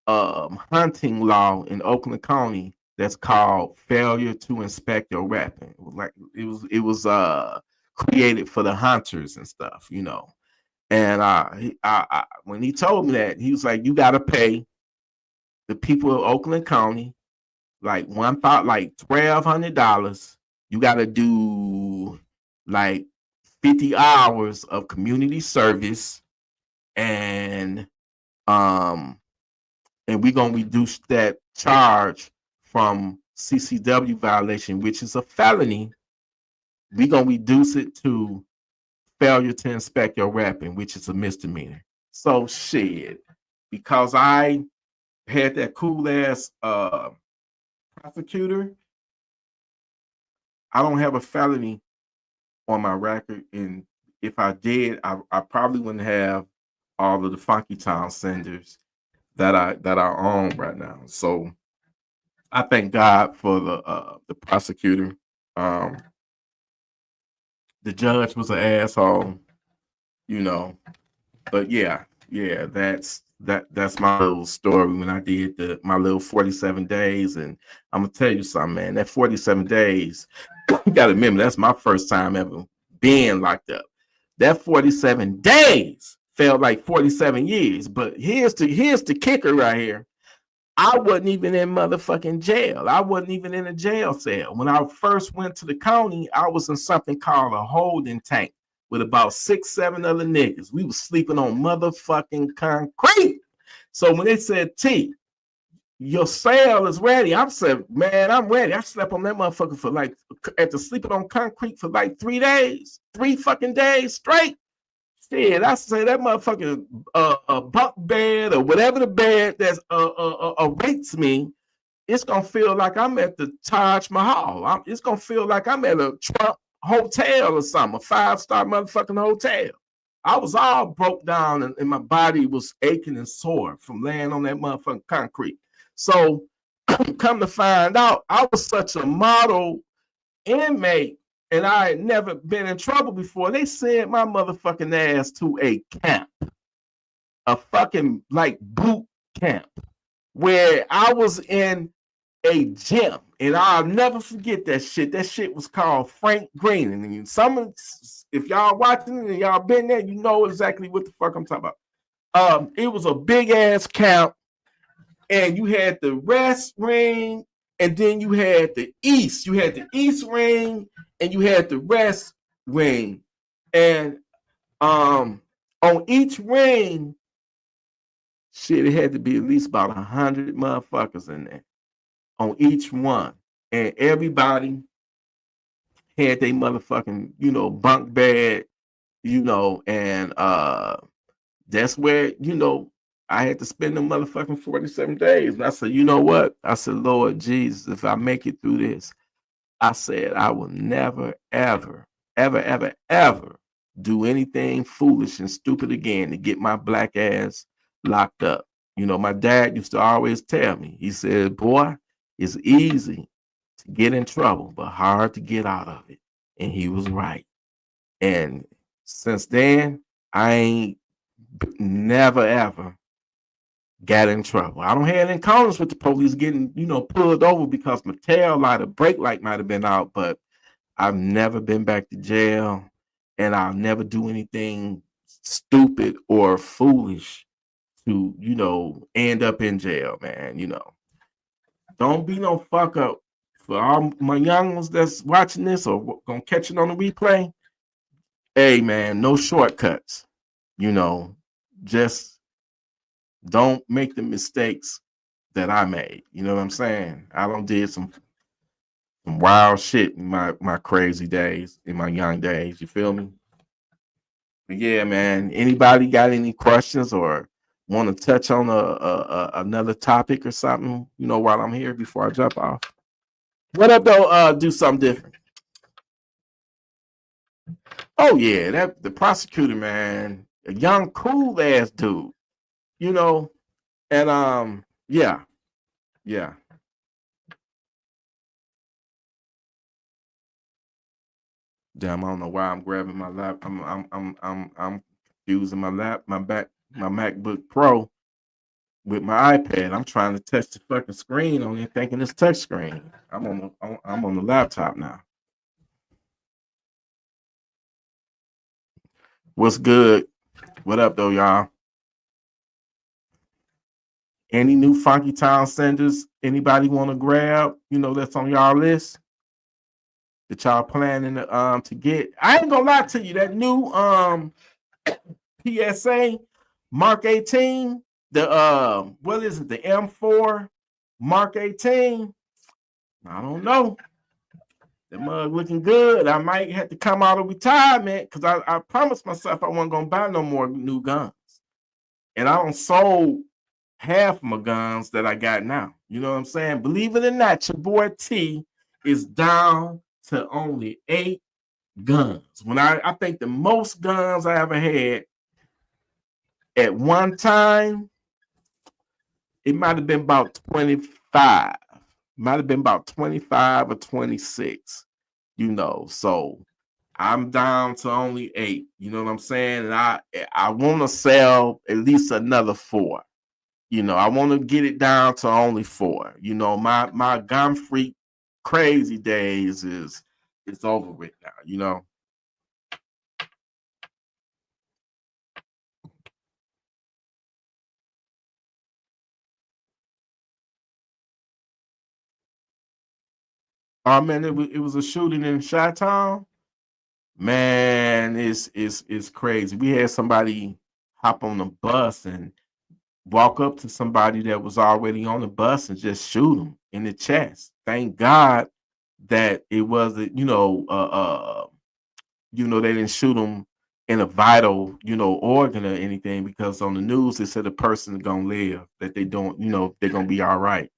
hunting law in Oakland County that's called failure to inspect your weapon. It was created for the hunters and stuff, you know. And when he told me that, he was like, you got to pay the people of Oakland County like $1,200. You got to do like 50 hours of community service, and um we're gonna reduce that charge from CCW violation, which is a felony. We're gonna reduce it to failure to inspect your weapon, which is a misdemeanor. So shit, because I had that cool ass prosecutor, I don't have a felony on my record, and if I did, I probably wouldn't have all of the Funky Town senders that I own right now. So I thank God for the prosecutor. Um, the judge was an asshole, you know. But yeah, that's my little story when I did my little 47 days. And I'm gonna tell you something, man. That 47 days, you gotta remember that's my first time ever being locked up. That 47 days felt like 47 years. But here's the kicker right here. I wasn't even in motherfucking jail. I wasn't even in a jail cell. When I first went to the county, I was in something called a holding tank with about 6, 7 other niggas. We was sleeping on motherfucking concrete. So when they said, T, your cell is ready, I said, man, I'm ready. I slept on that motherfucker for like, after sleeping on concrete for like 3 days, 3 fucking days straight. Shit, I say that motherfucking bunk bed or whatever the bed that awaits me, it's gonna feel like I'm at the Taj Mahal. It's gonna feel like I'm at a Trump hotel or something, a 5-star motherfucking hotel. I was all broke down and my body was aching and sore from laying on that motherfucking concrete. So come to find out, I was such a model inmate and I had never been in trouble before. They sent my motherfucking ass to a camp, a fucking like boot camp, where I was in a gym, and I'll never forget that shit. That shit was called Frank Green. And if y'all watching and y'all been there, you know exactly what the fuck I'm talking about. It was a big ass camp, and you had the West Ring, and then you had the East. You had the East Ring, and you had the West Ring. And on each ring, shit, it had to be at least about 100 motherfuckers in there on each one. And everybody had their motherfucking, bunk bed, and that's where, I had to spend the motherfucking 47 days. And I said, you know what? I said, Lord Jesus, if I make it through this, I said, I will never, ever, ever, ever, ever do anything foolish and stupid again to get my black ass locked up. My dad used to always tell me, he said, boy, it's easy to get in trouble, but hard to get out of it. And he was right. And since then, I ain't never, ever got in trouble. I don't have encounters with the police getting, pulled over because my tail light or brake light might have been out, but I've never been back to jail, and I'll never do anything stupid or foolish to, end up in jail, man. Don't be no fuck up. For all my young ones that's watching this or gonna catch it on the replay, hey man, no shortcuts. Just don't make the mistakes that I made. You know what I'm saying? I done did some wild shit in my crazy days, in my young days. You feel me? But yeah, man. Anybody got any questions or want to touch on another topic or something? While I'm here before I jump off. What up though? Do something different. Oh yeah, that the prosecutor, man, a young cool ass dude. And yeah. Damn, I don't know why I'm grabbing my lap. I'm using my back my MacBook Pro with my iPad. I'm trying to touch the fucking screen on it, thinking it's touch screen. I'm on the laptop now. What's good? What up, though, y'all? Any new Funky Town senders? Anybody want to grab? That's on y'all list that y'all planning to get. I ain't gonna lie to you. That new PSA Mark 18, the what is it? The M4 Mark 18. I don't know. That mug looking good. I might have to come out of retirement because I promised myself I wasn't gonna buy no more new guns. And I don't sold half my guns that I got now. You know what I'm saying? Believe it or not, your boy T is down to only 8 guns. When I think the most guns I ever had at one time, it might have been about 25. Might have been about 25 or 26, So I'm down to only 8. You know what I'm saying? And I want to sell at least another 4. I want to get it down to only 4. My gun freak crazy days is over with now, Oh man, it was a shooting in Chi-Town. Man, it's crazy. We had somebody hop on the bus and walk up to somebody that was already on the bus and just shoot them in the chest. Thank God that it wasn't, they didn't shoot them in a vital, organ or anything, because on the news they said the person is gonna live, that they don't, they're gonna be all right.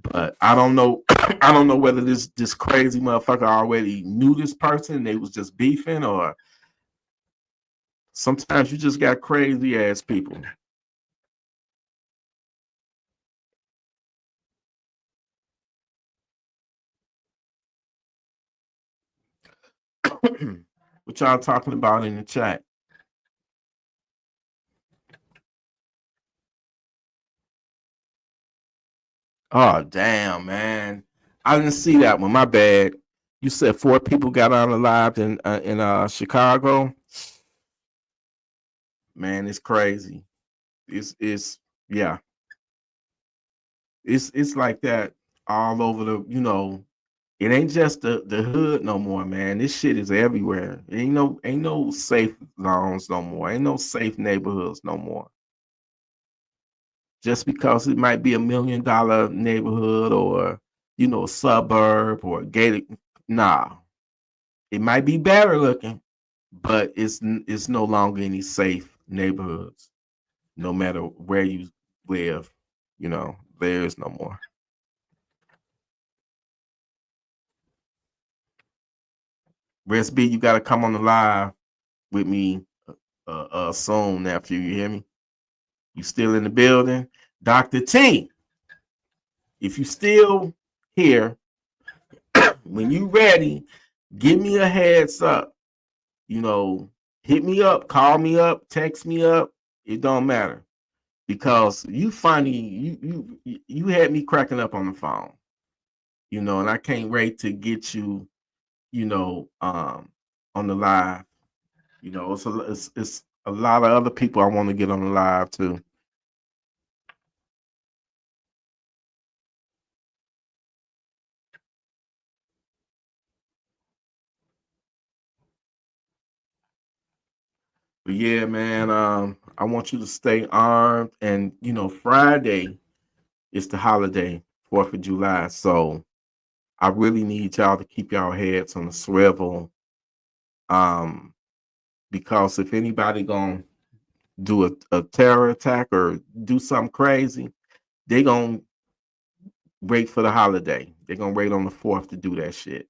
But I don't know. I don't know whether this crazy motherfucker already knew this person and they was just beefing, or sometimes you just got crazy ass people. What y'all talking about in the chat? Oh damn, man! I didn't see that one. My bad. You said 4 people got unalived in Chicago. Man, it's crazy. It's yeah. It's like that all over the. It ain't just the hood no more, man. This shit is everywhere. Ain't no safe zones no more. Ain't no safe neighborhoods no more. Just because it might be $1 million neighborhood, or a suburb or a gated. Nah, it might be better looking, but it's no longer any safe neighborhoods. No matter where you live, there is no more. Rest B, you got to come on the live with me soon, nephew. You hear me? You still in the building? Dr. T, if you still here, when you ready, give me a heads up. Hit me up, call me up, text me up. It don't matter, because you funny. You had me cracking up on the phone. And I can't wait to get you, on the live. It's a lot of other people I want to get on the live too. But yeah, man, I want you to stay armed. And Friday is the holiday, 4th of July. So I really need y'all to keep y'all heads on the swivel. Because if anybody gonna do a terror attack or do something crazy, they gonna wait for the holiday. They're gonna wait on the 4th to do that shit.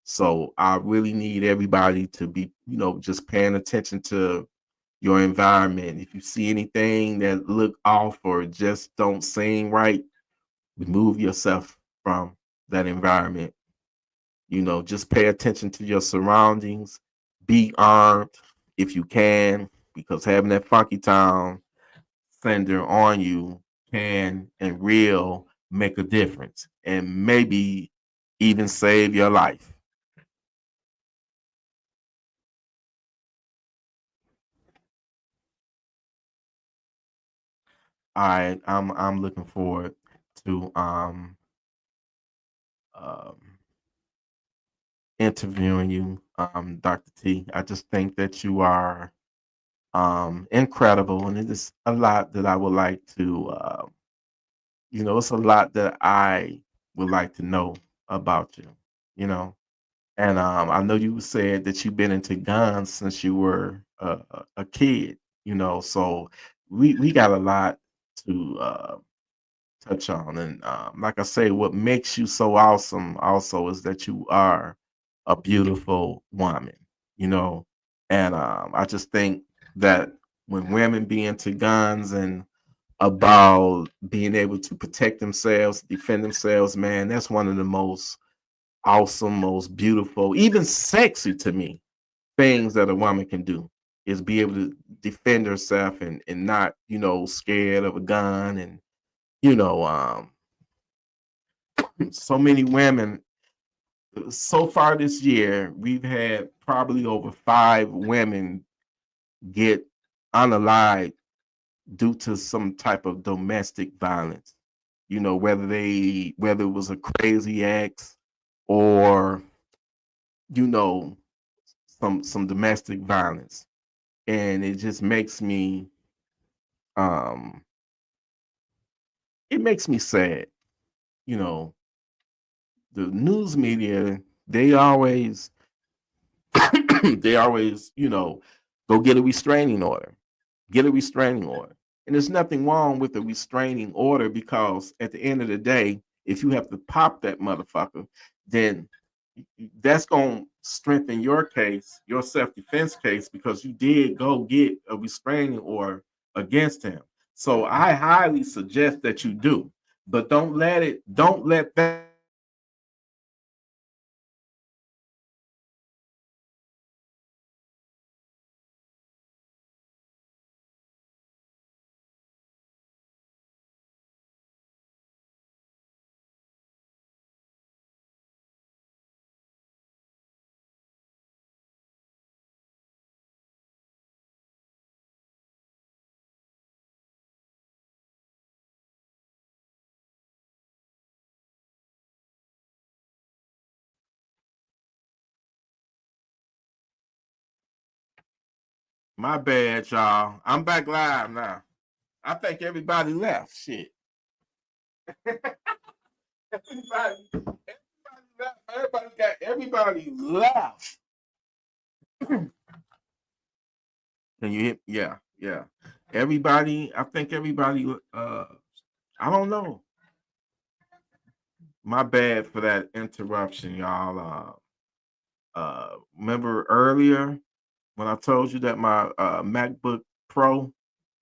So I really need everybody to be, just paying attention to your environment. If you see anything that look off or just don't seem right, remove yourself from that environment. Just pay attention to your surroundings. Be armed if you can, because having that funky town sender on you can and will make a difference and maybe even save your life. All right, I'm looking forward to um interviewing you, Dr. T. I just think that you are incredible, and it is a lot that I would like to it's a lot that I would like to know about you, you know. And I know you said that you've been into guns since you were a kid, so we got a lot to touch on. And like I say, what makes you so awesome also is that you are a beautiful woman, you know. And I just think that when women be into guns and about being able to protect themselves, defend themselves, man, that's one of the most awesome, most beautiful, even sexy to me things that a woman can do is be able to defend herself and not, scared of a gun. And, you know, um, so many women so far this year, we've had probably over 5 women get unalived due to some type of domestic violence. Whether it was a crazy ex or you know some domestic violence, and it just um makes me sad. You know, the news media, they always they always, go get a restraining order. Get a restraining order. And there's nothing wrong with a restraining order because at the end of the day, if you have to pop that motherfucker, then that's going to strengthen your case, your self-defense case, because you did go get a restraining order against him. So I highly suggest that you do, but don't let that my bad, y'all. I'm back live now. I think everybody left. Shit. Everybody left. Everybody left. Can you hit? Yeah, yeah. Everybody, I think everybody. I don't know. My bad for that interruption, y'all. Remember earlier when I told you that my MacBook Pro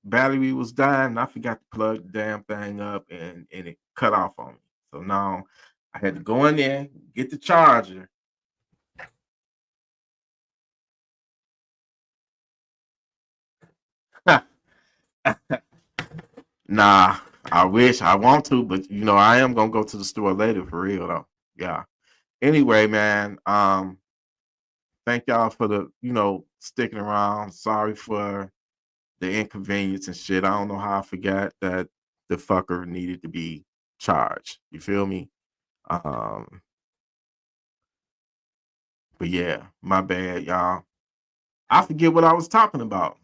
battery was dying? I forgot to plug the damn thing up, and it cut off on me. So now I had to go in there, get the charger. Nah, I wish I want to, but I am gonna go to the store later for real though. Yeah. Anyway, man, thank y'all for the, sticking around. Sorry for the inconvenience and shit. I don't know how I forgot that the fucker needed to be charged. You feel me? Um, but yeah, my bad, y'all. I forget what I was talking about.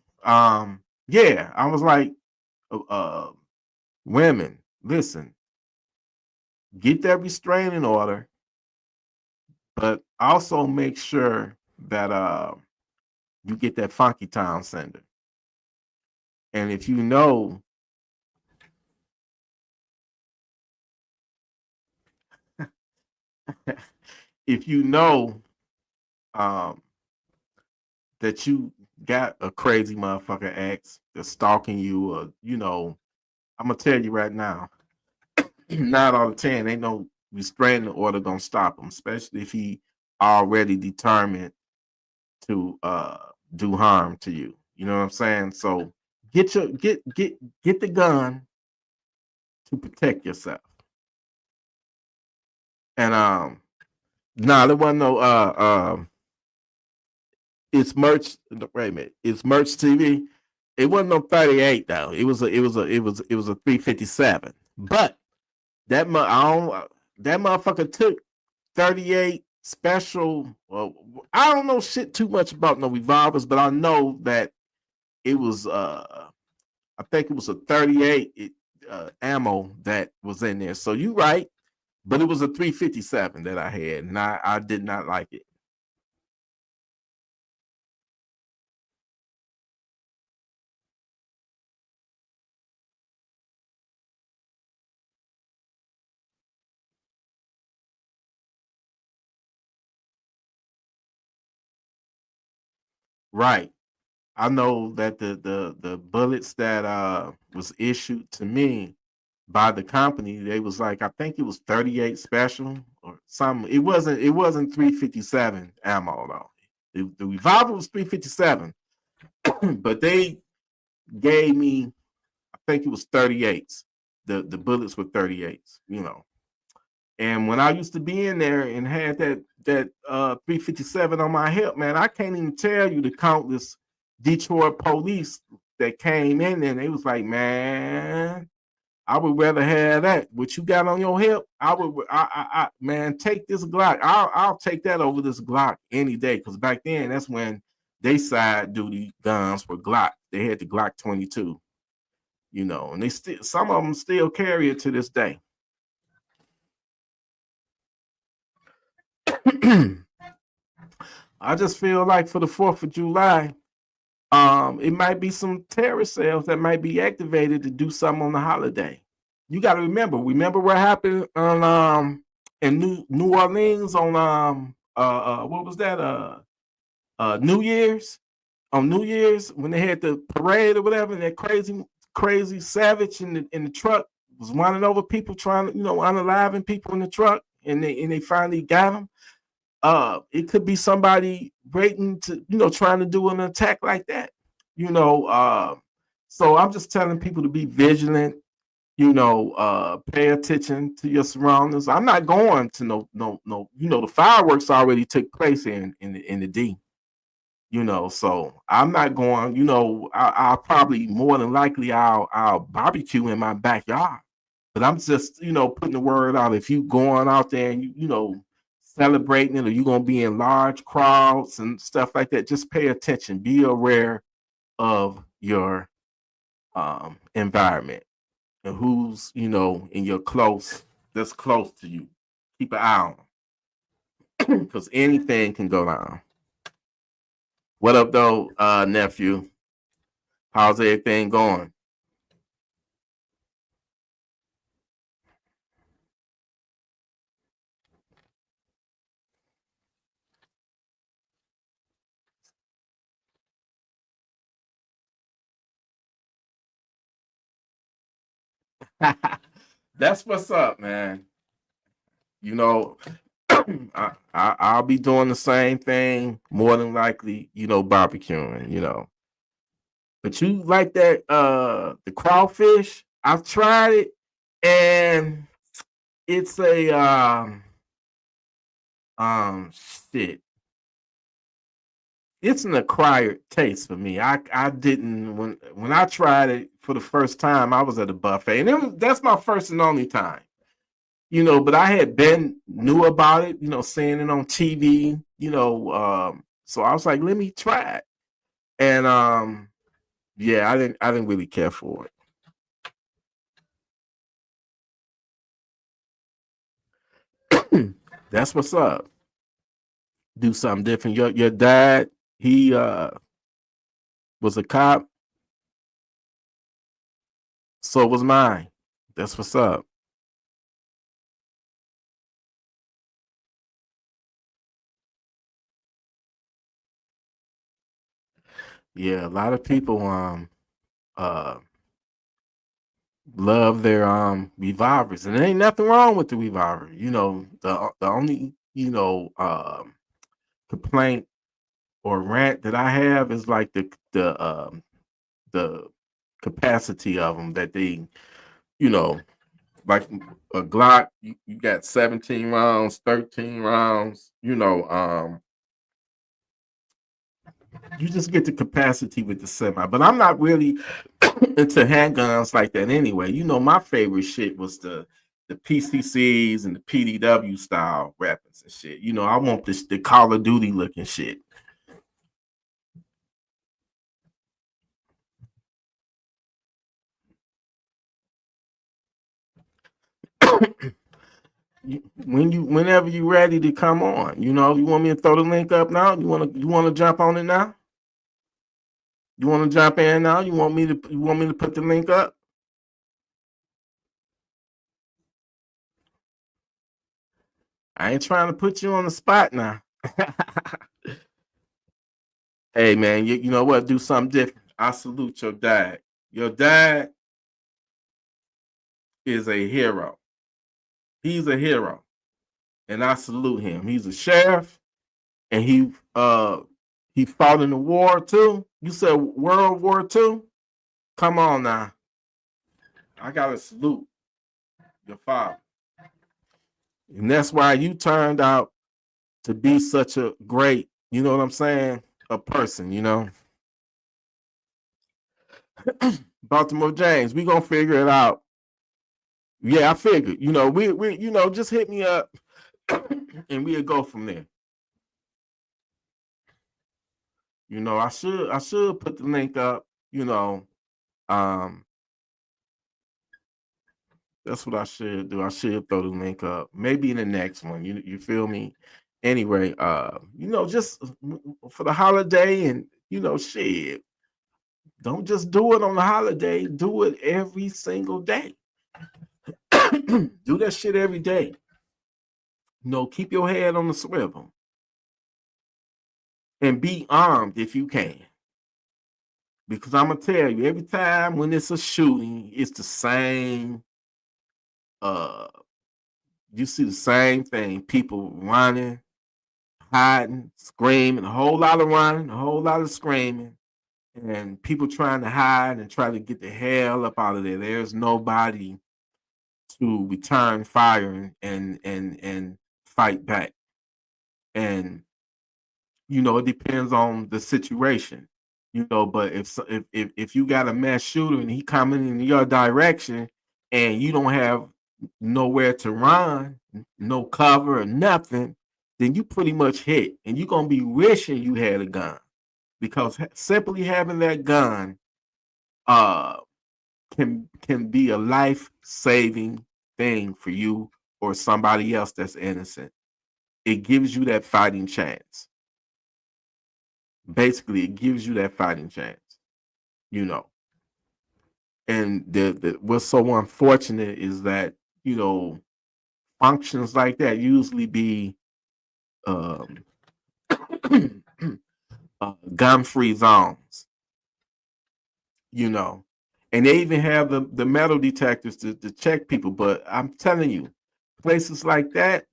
Yeah, I was like, uh, women, listen, get that restraining order, but also make sure that you get that funky town sender. And if you know, if you know um, that you got a crazy motherfucker ex that's stalking you, or I'm gonna tell you right now, 9 out of 10, ain't no restraining order gonna stop him, especially if he already determined to do harm to you. You know what I'm saying? So get the gun to protect yourself. And there wasn't no it's merch. Wait a minute, it's merch TV. It wasn't no 38 though. It was a 357. But that motherfucker took 38 special. Well, I don't know shit too much about no revolvers, but I know that it was I think it was a 38 ammo that was in there. So you right, but it was a 357 that I had, and I did not like it. Right. I know that the bullets that was issued to me by the company, they was like, I think it was 38 special or something. It wasn't 357 ammo though. The revolver was 357, but they gave me, I think it was 38s. The bullets were 38s, And when I used to be in there and had that 357 on my hip, man, I can't even tell you the countless Detroit police that came in there and they was like, man, I would rather have that. What you got on your hip, man, take this Glock. I'll take that over this Glock any day. Because back then, that's when they side duty guns were Glock. They had the Glock 22, and they still, some of them still carry it to this day. I just feel like for the 4th of July, it might be some terrorist cells that might be activated to do something on the holiday. You got to remember what happened on in New Orleans on what was that New Year's, on New Year's when they had the parade or whatever, and that crazy savage in the truck was running over people trying to unaliving people in the truck, and they finally got him. It could be somebody waiting to, trying to do an attack like that, so I'm just telling people to be vigilant, pay attention to your surroundings. I'm not going to no, the fireworks already took place in the D, so I'm not going, I'll probably more than likely I'll barbecue in my backyard. But I'm just, putting the word out. If you going out there and celebrating it, or you're gonna be in large crowds and stuff like that, just pay attention. Be aware of your environment and who's in your that's close to you. Keep an eye on because anything can go down. What up, though, nephew? How's everything going? That's what's up, man. You know, I'll be doing the same thing more than likely, barbecuing, But you like that the crawfish? I've tried it and it's a shit. It's an acquired taste for me. I didn't when I tried it for the first time, I was at a buffet. And that's my first and only time. But I had been knew about it, seeing it on TV, so I was like, let me try it. And yeah, I didn't really care for it. That's what's up. Do something different. Your dad, he was a cop, so was mine. That's what's up. Yeah, a lot of people uh love their revolvers, and there ain't nothing wrong with the revolver. The only complaint or rant that I have is like the capacity of them that they, you know, like a Glock, you got 17 rounds, 13 rounds, you just get the capacity with the semi. But I'm not really into handguns like that anyway. My favorite shit was the PCCs and the PDW style weapons and shit. I want the Call of Duty looking shit. Whenever you ready to come on, you want me to throw the link up now? You want to jump on it now? You want to jump in now? You want me to put the link up? I ain't trying to put you on the spot now. Hey man, you know what? Do something different. I salute your dad. Your dad is a hero. He's a hero, and I salute him. He's a sheriff, and he fought in the war too. You said World War II? Come on now. I gotta salute your father. And that's why you turned out to be such a great, you know what I'm saying, a person, Baltimore James, we gonna figure it out. Yeah, I figured. We just hit me up and we'll go from there. I should put the link up, that's what I should do. I should throw the link up. Maybe in the next one. You feel me? Anyway, just for the holiday and shit. Don't just do it on the holiday. Do it every single day. Do that shit every day. Keep your head on the swivel. And be armed if you can. Because I'm gonna tell you, every time when it's a shooting, it's the same. You see the same thing. People running, hiding, screaming, a whole lot of running, a whole lot of screaming, and people trying to hide and try to get the hell up out of there. There's nobody to return fire and fight back. And it depends on the situation. But if you got a mass shooter and he coming in your direction and you don't have nowhere to run, no cover or nothing, then you pretty much hit, and you're gonna be wishing you had a gun, because simply having that gun can be a life-saving thing for you or somebody else that's innocent. It gives you that fighting chance. Basically, it gives you that fighting chance, And what's so unfortunate is that, functions like that usually be gun-free zones, and they even have the metal detectors to check people. But I'm telling you, places like that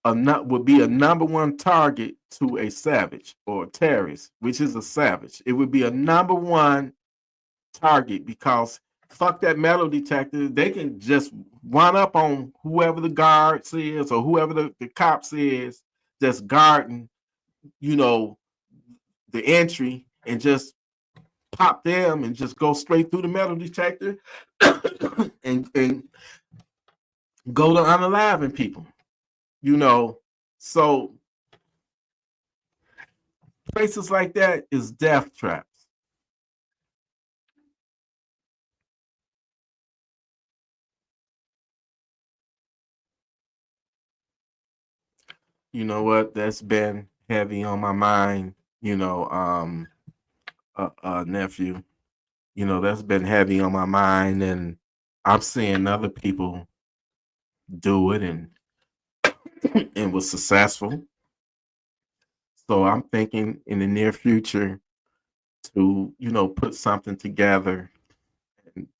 would be a number one target to a savage or a terrorist, which is a savage. It would be a number one target, because fuck that metal detector. They can just run up on whoever the guards is or whoever the cops is that's guarding, the entry, and just pop them and just go straight through the metal detector and go to unaliving people. So places like that is death traps. You know what? That's been heavy on my mind, nephew. That's been heavy on my mind, and I'm seeing other people do it and was successful. So I'm thinking in the near future to, put something together,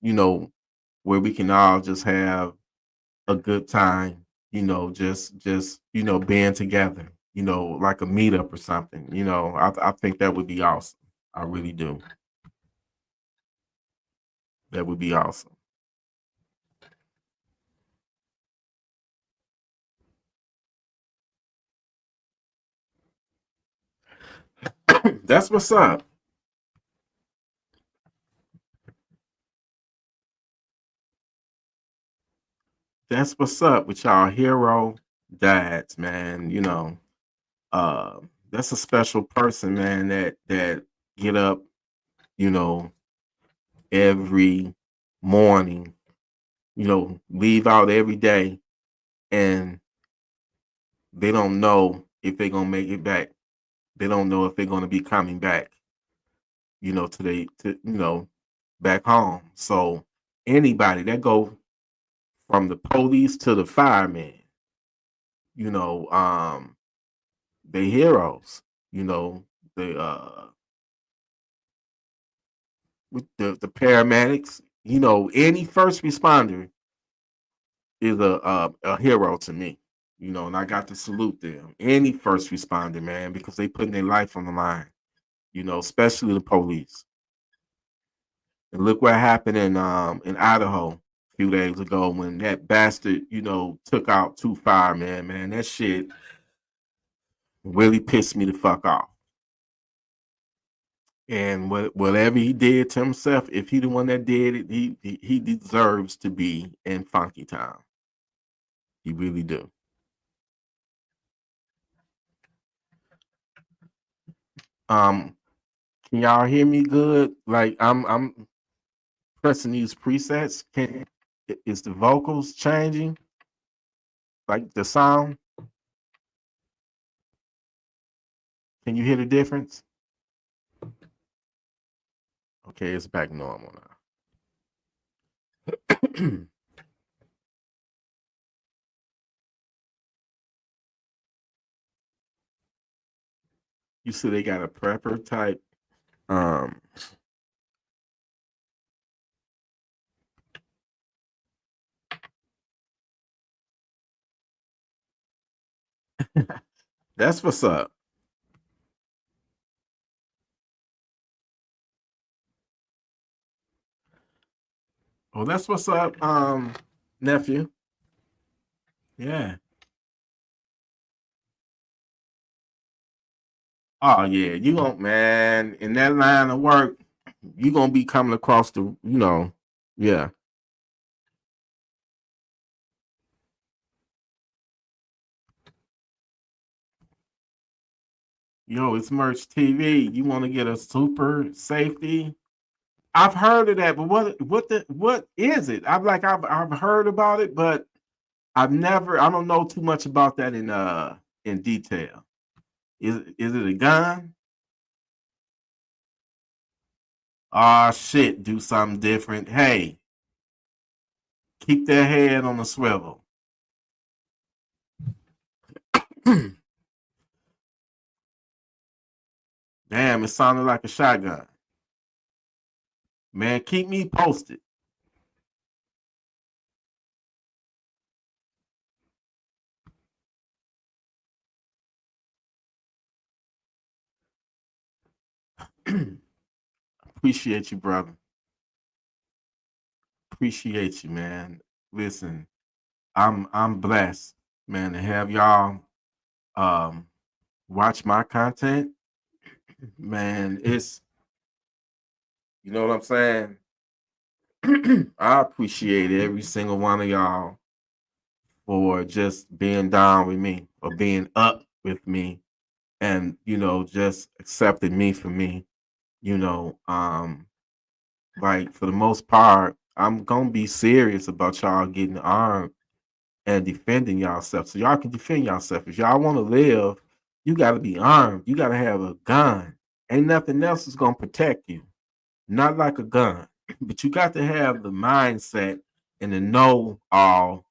where we can all just have a good time, just being together, like a meetup or something. I think that would be awesome. I really do. That would be awesome. That's what's up. That's what's up with y'all hero dads, man. Uh, that's a special person, man. That get up, you know, every morning, leave out every day, and they don't know if they're gonna make it back. They don't know if they're gonna be coming back, back home. So anybody that go from the police to the firemen, you know, they heroes. The with the paramedics. Any first responder is a hero to me. And I got to salute them. Any first responder, man, because they putting their life on the line. Especially the police. And look what happened in Idaho a few days ago when that bastard, took out 2 firemen, man. That shit really pissed me the fuck off. And whatever he did to himself, if he the one that did it, he deserves to be in Funky Town. He really do. Um, can y'all hear me good? Like I'm pressing these presets. Is the vocals changing? Like the sound? Can you hear the difference? Okay, it's back normal now. You see they got a prepper type. Um that's what's up. Oh, that's what's up, nephew. Yeah. Oh yeah, you going man, in that line of work, you gonna be coming across yeah. Yo, it's Merch TV. You want to get a super safety? I've heard of that, but what is it? I've heard about it, but I don't know too much about that in detail. Is it a gun? Ah shit, do something different. Hey, keep their head on the swivel. Damn, it sounded like a shotgun. Man, keep me posted. Appreciate you, brother. Appreciate you, man. Listen, I'm blessed, man, to have y'all um watch my content. Man, it's you know what I'm saying? I appreciate every single one of y'all for just being down with me or being up with me and just accepting me for me. You know, like for the most part, I'm gonna be serious about y'all getting armed and defending yourself. So y'all can defend yourself. If y'all want to live, you gotta be armed. You gotta have a gun. Ain't nothing else is gonna protect you. Not like a gun. But you got to have the mindset and the know all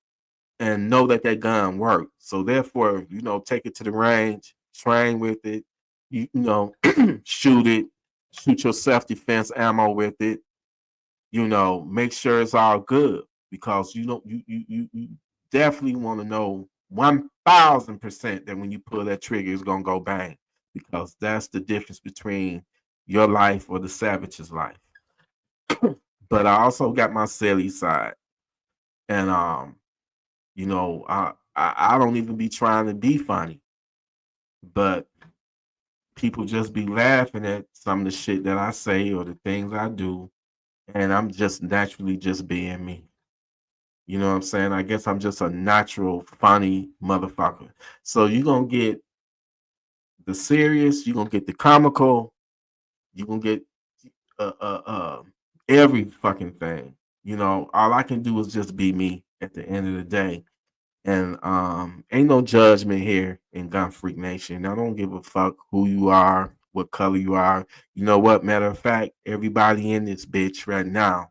and know that that gun works. So therefore, take it to the range, train with it, shoot it, shoot your self defense ammo with it. Make sure it's all good because you definitely want to know 1,000% that when you pull that trigger, it's gonna go bang because that's the difference between your life or the savage's life. but I also got my silly side. And you know, I don't even be trying to be funny, but people just be laughing at some of the shit that I say or the things I do, and I'm just naturally just being me. You know what I'm saying? I guess I'm just a natural funny motherfucker. So you're gonna get the serious, you're gonna get the comical, you're gonna get uh, uh, uh, every fucking thing. You know, all I can do is just be me at the end of the day. And ain't no judgment here in Gun Freak Nation. I don't give a fuck who you are, what color you are. You know what? Matter of fact, everybody in this bitch right now,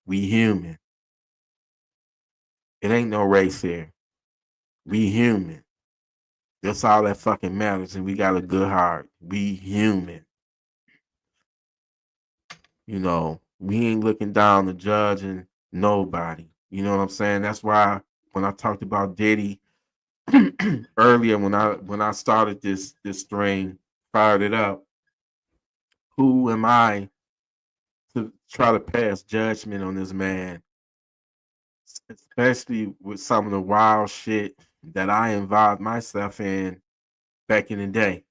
we human. It ain't no race here. We human. That's all that fucking matters. And we got a good heart. We human. You know, we ain't looking down to judging nobody. You know what I'm saying? That's why when I talked about Diddy earlier, when I started this stream, fired it up, who am I to try to pass judgment on this man, especially with some of the wild shit that I involved myself in back in the day,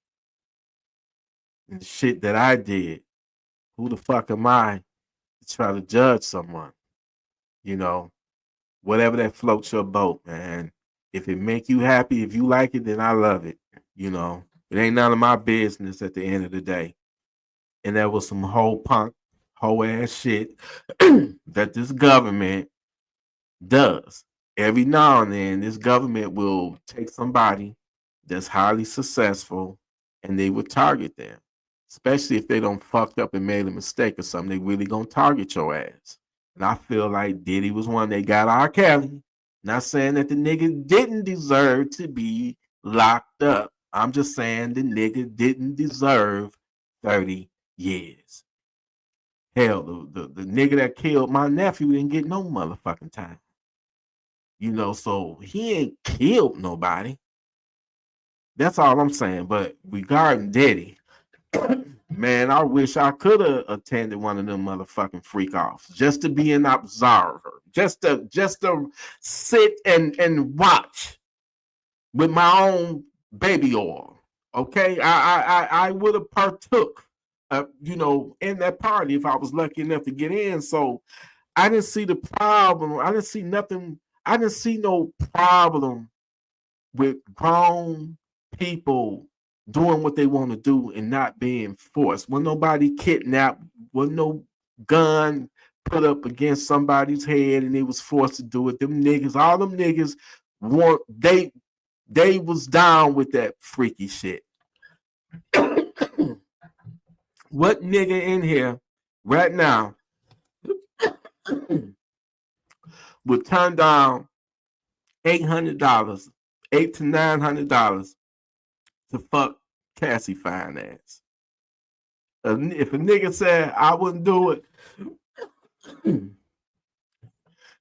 and the shit that I did. Who the fuck am I to try to judge someone? You know, whatever that floats your boat, man. If it make you happy, if you like it, then I love it. You know, it ain't none of my business at the end of the day. And that was some whole punk, whole ass shit that this government does. Every now and then, this government will take somebody that's highly successful and they would target them. Especially if they don't fucked up and made a mistake or something, they really gonna target your ass. And I feel like Diddy was one they got R. Kelly. Not saying that the nigga didn't deserve to be locked up. I'm just saying the nigga didn't deserve 30 years. Hell, the nigga that killed my nephew didn't get no motherfucking time. You know, so he ain't killed nobody. That's all I'm saying. But regarding Diddy, man, I wish I could have attended one of them motherfucking freak offs just to be an observer, just to sit and watch with my own baby oil. Okay, I would have partook, you know, in that party if I was lucky enough to get in. So I didn't see the problem. I didn't see nothing. I didn't see no problem with grown people doing what they want to do and not being forced. When nobody kidnapped, when no gun put up against somebody's head and they was forced to do it. Them niggas, all them niggas want they was down with that freaky shit. What nigga in here right now would turn down $800, $800 to $900 to fuck Cassie fine ass? If a nigga said I wouldn't do it,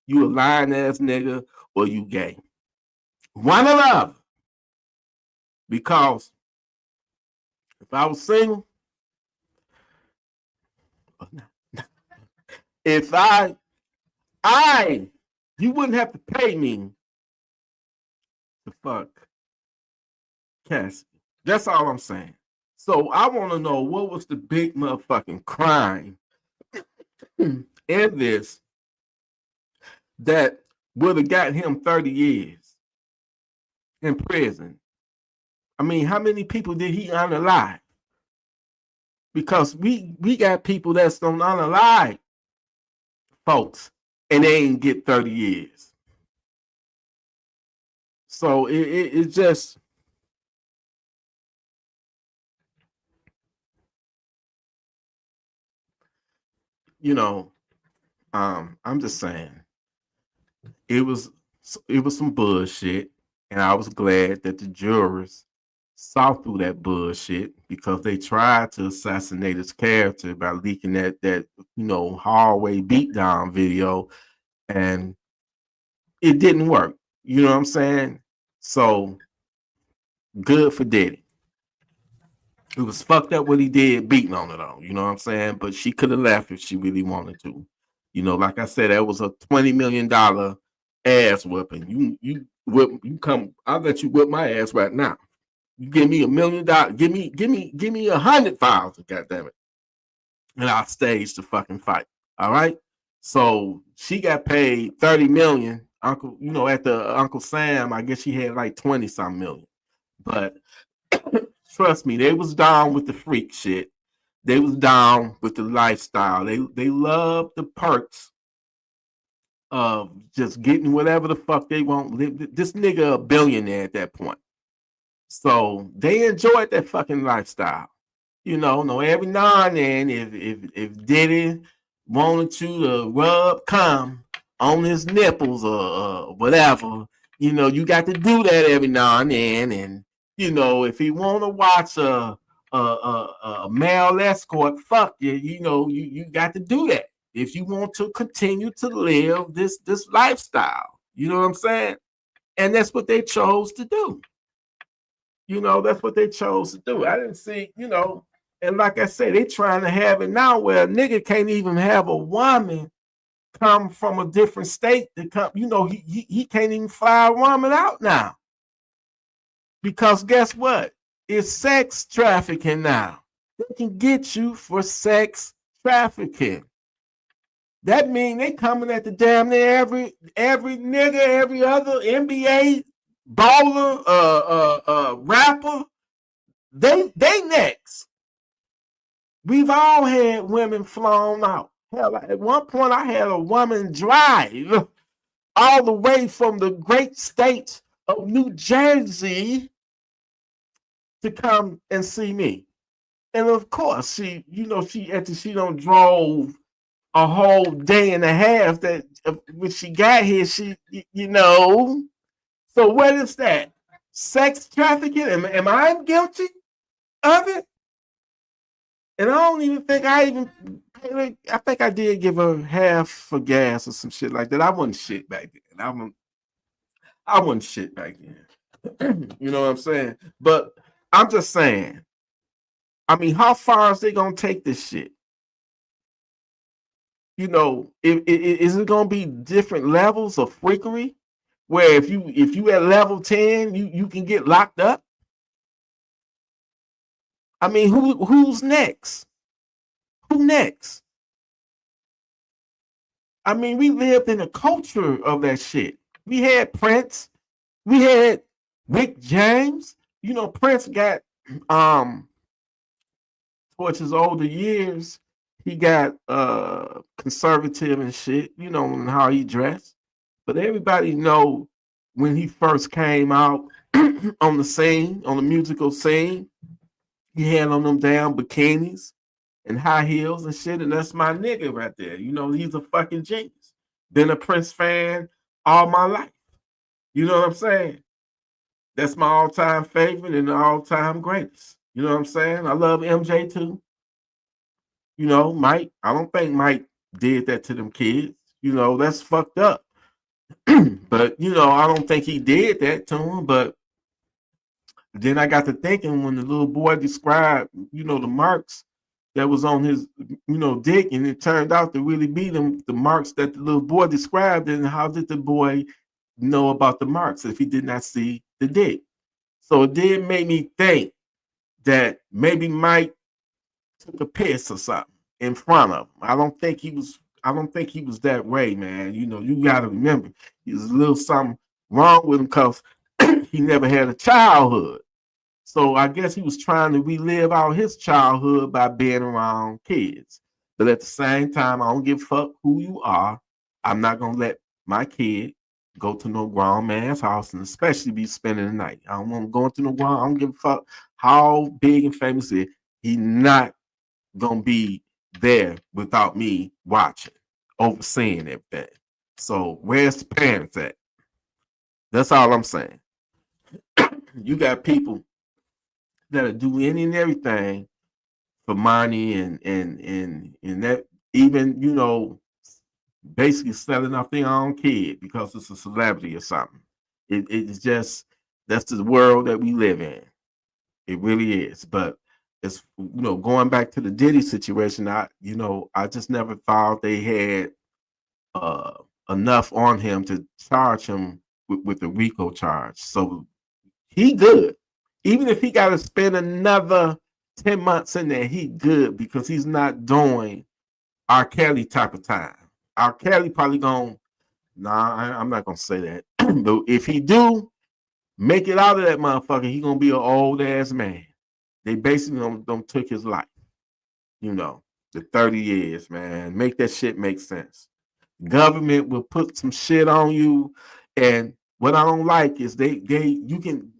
you a lying ass nigga or you gay. One or the other. Because if I was single, if you wouldn't have to pay me to fuck Cassie. That's all I'm saying. So I want to know what was the big motherfucking crime in this that would have got him 30 years in prison. I mean, how many people did he unalive? Because we got people that's don't unalive folks and they ain't get 30 years. So it just, you know, I'm just saying it was some bullshit, and I was glad that the jurors saw through that bullshit because they tried to assassinate his character by leaking that you know hallway beatdown video, and it didn't work. You know what I'm saying? So good for Diddy. It was fucked up what he did beating on her though. You know what I'm saying? But she could have left if she really wanted to. You know, like I said, that was a $20 million ass whipping. You come, I'll let you whip my ass right now. You give me $1 million, give me 100,000, goddamn it. And I'll stage the fucking fight. All right. So she got paid 30 million. Uncle, you know, at the Uncle Sam, I guess she had like 20 some million. But trust me, they was down with the freak shit. They was down with the lifestyle. They love the perks of just getting whatever the fuck they want. This nigga a billionaire at that point. So they enjoyed that fucking lifestyle. You know, every now and then, if Diddy wanted you to rub cum on his nipples or whatever, you know, you got to do that every now and then. And you know, if he want to watch a male escort, fuck you, you know, you got to do that if you want to continue to live this lifestyle. You know what I'm saying? And that's what they chose to do. You know, that's what they chose to do. I didn't see, you know, and like I said, they trying to have it now where a nigga can't even have a woman come from a different state to come. You know, he can't even fly a woman out now. Because guess what? It's sex trafficking now. They can get you for sex trafficking. That means they coming at the damn near every nigga, every other NBA baller, rapper. They next. We've all had women flown out. Hell, at one point, I had a woman drive all the way from the great state of New Jersey to come and see me. And of course, she don't drove a whole day and a half that when she got here, you know. So what is that? Sex trafficking? Am I guilty of it? And I don't even think I think I did give her half for gas or some shit like that. I wasn't shit back then. I wasn't shit back then. You know what I'm saying? But I'm just saying, I mean, how far is they gonna take this shit? You know, is it gonna be different levels of freakery? Where if you at level 10, you can get locked up? I mean, who's next? Who next? I mean, we lived in a culture of that shit. We had Prince, we had Rick James. You know, Prince got towards his older years, he got conservative and shit, you know, and how he dressed. But everybody know when he first came out on the scene, on the musical scene, he had on them damn bikinis and high heels and shit, and that's my nigga right there. You know, he's a fucking genius. Been a Prince fan all my life. You know what I'm saying? That's my all-time favorite and the all-time greatest. You know what I'm saying? I love MJ too. You know, Mike. I don't think Mike did that to them kids. You know, that's fucked up. But, you know, I don't think he did that to him. But then I got to thinking when the little boy described, you know, the marks that was on his, you know, dick, and it turned out to really be the marks that the little boy described. And how did the boy know about the marks if he did not see the dick? So it did make me think that maybe Mike took a piss or something in front of him. I don't think he was that way, man. You know, you gotta remember there's a little something wrong with him because he never had a childhood. So I guess he was trying to relive out his childhood by being around kids. But at the same time, I don't give a fuck who you are. I'm not gonna let my kid go to no grown man's house and especially be spending the night. I don't want him going to no ground. I don't give a fuck how big and famous he is. He not gonna be there without me watching, overseeing everything. So where's the parents at? That's all I'm saying. You got people that'll do any and everything for money and that even, you know, basically selling off their own kid because it's a celebrity or something. It's just that's the world that we live in. It really is. But it's, you know, going back to the Diddy situation, I just never thought they had uh, enough on him to charge him with the RICO charge. So he good. Even if he got to spend another 10 months in there, he good because he's not doing R. Kelly type of time. R. Kelly probably going, I'm not going to say that. But if he do make it out of that motherfucker, he going to be an old ass man. They basically don't took his life. You know, the 30 years, man. Make that shit make sense. Government will put some shit on you. And what I don't like is they can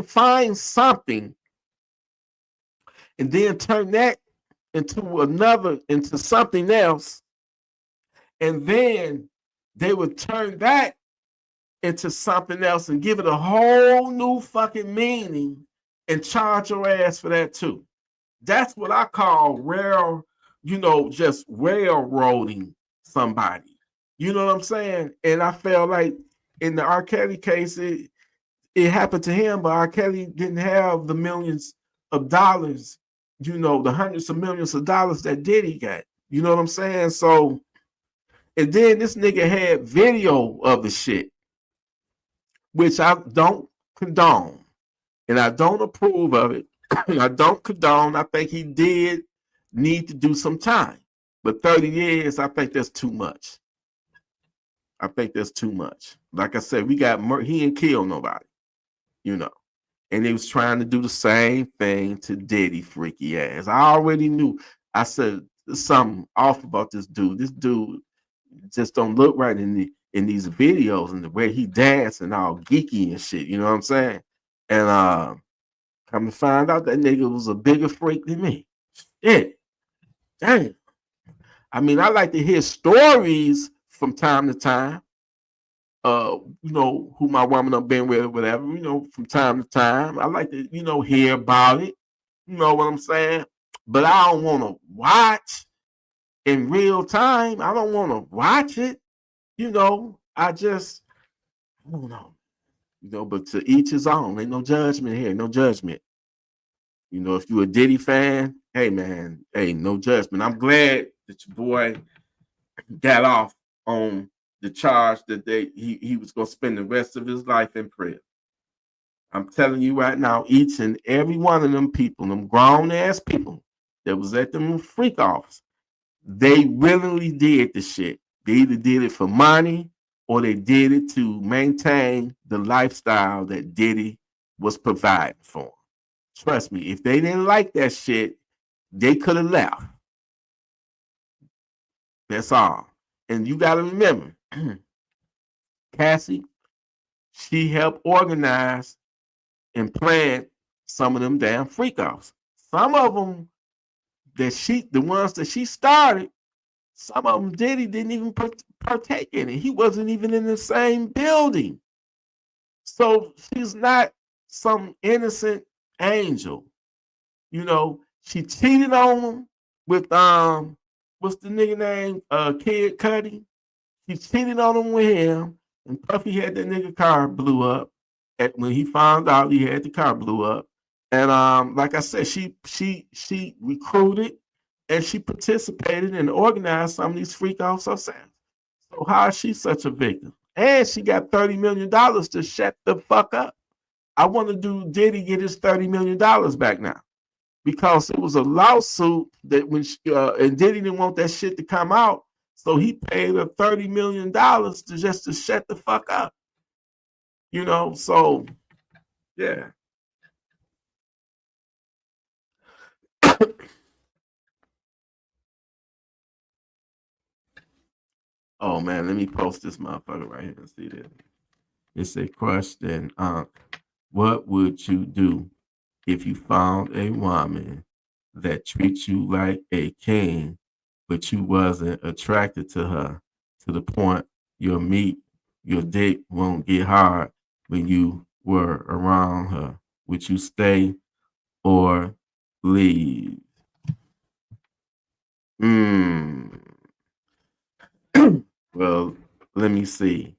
find something and then turn that into something else. And then they would turn that into something else and give it a whole new fucking meaning and charge your ass for that too. That's what I call just railroading somebody. You know what I'm saying? And I felt like in the R. Kelly case, it happened to him, but R. Kelly didn't have the millions of dollars, the hundreds of millions of dollars that Diddy got. You know what I'm saying? So, and then this nigga had video of the shit, which I don't condone, and I don't approve of it. I don't condone. I think he did need to do some time, but 30 years, I think that's too much. I think that's too much. Like I said, he didn't kill nobody, and he was trying to do the same thing to Diddy, freaky ass. I already knew. I said there's something off about this dude. This dude just don't look right in these videos and the way he dance and all geeky and shit. You know what I'm saying? And come to find out that nigga was a bigger freak than me. Shit. Damn. I mean, I like to hear stories from time to time. Who my woman I've been with or whatever, from time to time. I like to, hear about it. You know what I'm saying? But I don't want to watch in real time. I don't want to watch it. I don't know. But to each his own. Ain't no judgment here. No judgment. If you're a Diddy fan, hey, man, hey, no judgment. I'm glad that your boy got off on the charge that he was going to spend the rest of his life in prison. I'm telling you right now, each and every one of them people, them grown-ass people that was at them freak offs, they willingly did the shit. They either did it for money or they did it to maintain the lifestyle that Diddy was providing for them. Trust me, if they didn't like that shit, they could have left. That's all. And you got to remember, Cassie, she helped organize and plan some of them damn freak offs. Some of them the ones that she started, some of them Diddy didn't even partake in it. He wasn't even in the same building. So she's not some innocent angel. She cheated on him with what's the nigga name? Kid Cudi. She cheated on him with him, and Puffy had that nigga car blew up. When he found out he had the car blew up. And like I said, she recruited and she participated and organized some of these freak offs herself. So how is she such a victim? And she got $30 million to shut the fuck up. I want to do Diddy get his $30 million back now. Because it was a lawsuit that and Diddy didn't want that shit to come out. So he paid her $30 million to shut the fuck up. So yeah. Oh man, let me post this motherfucker right here and see this. It's a question. What would you do if you found a woman that treats you like a king, but you wasn't attracted to her to the point your dick won't get hard when you were around her? Would you stay or leave? Well, let me see.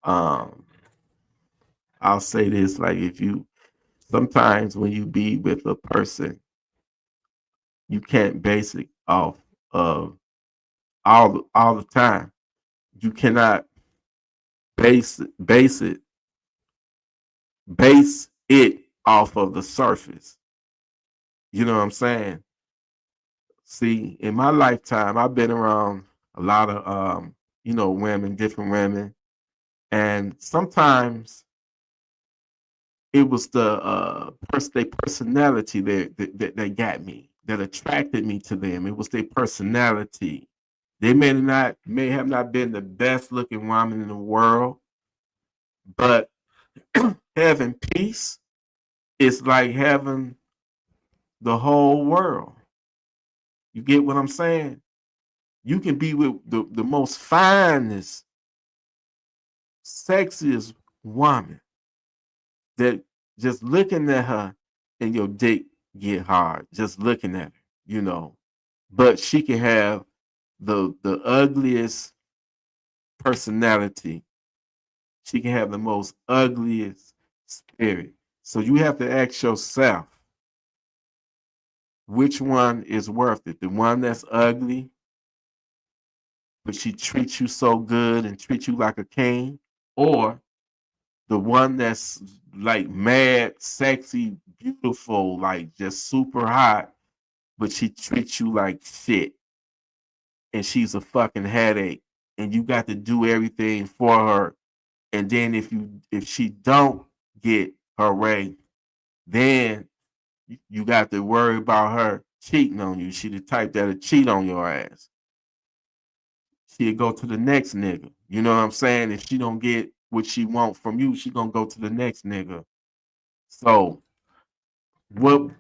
I'll say this, like sometimes when you be with a person, you can't base it off of all the time. You cannot base it off of the surface. You know what I'm saying? See, in my lifetime, I've been around a lot of women, different women, and sometimes it was their personality that got me, that attracted me to them. It was their personality. They may have not been the best looking woman in the world, but having peace is like having the whole world. You get what I'm saying? You can be with the most finest, sexiest woman that just looking at her and your dick get hard, just looking at her. But she can have the ugliest personality. She can have the most ugliest spirit. So you have to ask yourself, which one is worth it? The one that's ugly, but she treats you so good and treats you like a king, or the one that's like mad, sexy, beautiful, like just super hot, but she treats you like shit, and she's a fucking headache, and you got to do everything for her. And then if she don't get her way, then you got to worry about her cheating on you. She the type that'll cheat on your ass. She'll go to the next nigga. You know what I'm saying? If she don't get what she want from you, she gonna go to the next nigga. So what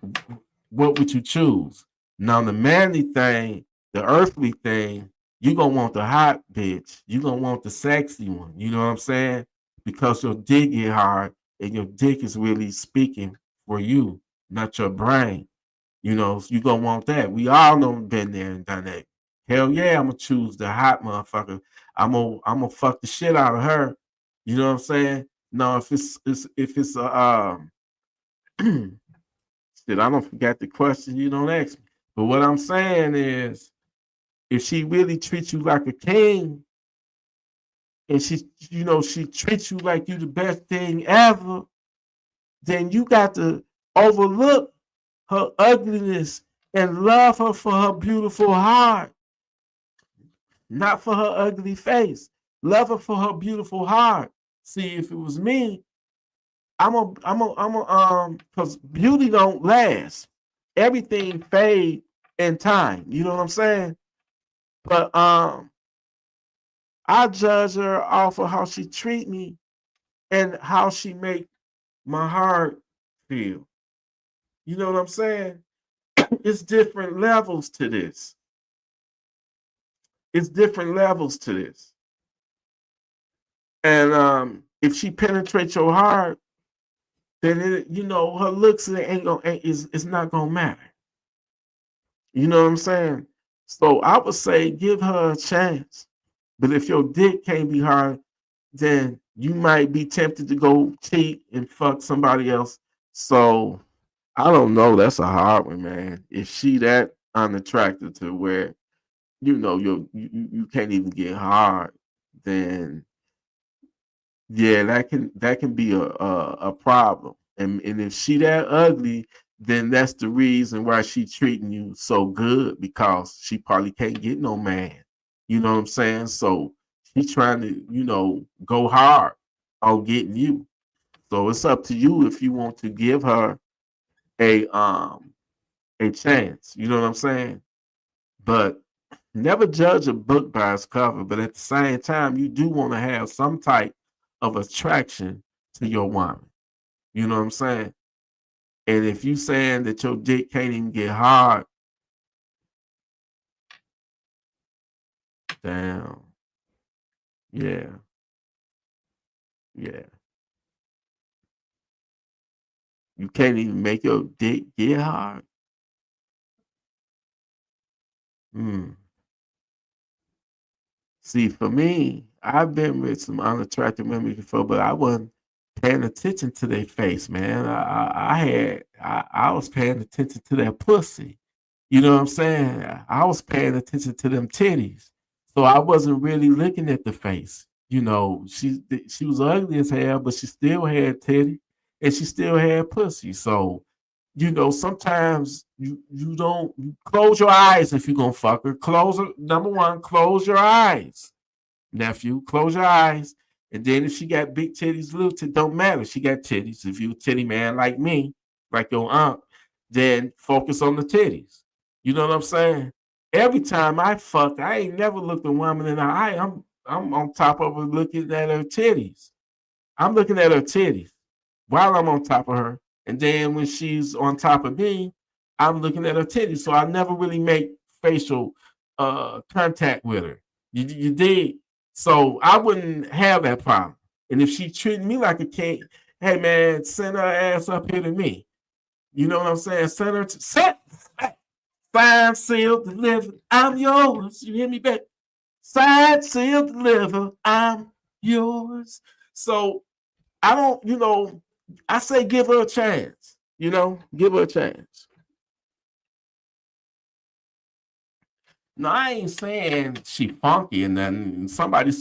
would you choose? Now the manly thing, the earthly thing, you gonna want the hot bitch. You gonna want the sexy one. You know what I'm saying? Because your dick get hard and your dick is really speaking for you, not your brain. So you gonna want that. We all know been there and done that. Hell yeah, I'm gonna choose the hot motherfucker. I'm gonna fuck the shit out of her. You know what I'm saying? No, if it's a shit, I don't forget the question you don't ask me. But what I'm saying is, if she really treats you like a king, and she treats you like you the best thing ever, then you got to overlook her ugliness and love her for her beautiful heart, not for her ugly face. Love her for her beautiful heart. See, if it was me, because beauty don't last. Everything fade in time. You know what I'm saying? But I judge her off of how she treat me and how she make my heart feel. You know what I'm saying? It's different levels to this. It's different levels to this. And if she penetrates your heart, then her looks it's not gonna matter. You know what I'm saying? So I would say give her a chance. But if your dick can't be hard, then you might be tempted to go cheat and fuck somebody else. So I don't know. That's a hard one, man. If she that unattractive to where you can't even get hard, then yeah, that can be a problem. And if she that ugly, then that's the reason why she treating you so good, because she probably can't get no man. You know what I'm saying? So she's trying to, go hard on getting you. So it's up to you if you want to give her a chance. You know what I'm saying? But never judge a book by its cover. But at the same time, you do want to have some type of attraction to your woman. You know what I'm saying? And if you saying that your dick can't even get hard, damn. Yeah. Yeah. You can't even make your dick get hard. Hmm. See, for me, I've been with some unattractive women before, but I wasn't paying attention to their face, man. I was paying attention to their pussy. You know what I'm saying? I was paying attention to them titties. So I wasn't really looking at the face. You know, she was ugly as hell, but she still had titty and she still had pussy. So, you know, sometimes you don't you close your eyes if you're gonna fuck her. Close her. Number one, close your eyes, nephew. Close your eyes. And then if she got big titties, little titties, don't matter. She got titties. If you a titty man like me, like your aunt, then focus on the titties. You know what I'm saying? Every time I fuck, I ain't never looked a woman in the eye. I'm on top of her looking at her titties. I'm looking at her titties while I'm on top of her. And then when she's on top of me, I'm looking at her titties. So I never really make facial contact with her. You did. So I wouldn't have that problem. And if she treated me like a king, hey man, send her ass up here to me. You know what I'm saying? Send her to set. Signed, sealed, delivered. I'm yours. You hear me, back? Signed, sealed, delivered. I'm yours. So I don't, you know, I say give her a chance. You know, give her a chance. No, I ain't saying she funky and then somebody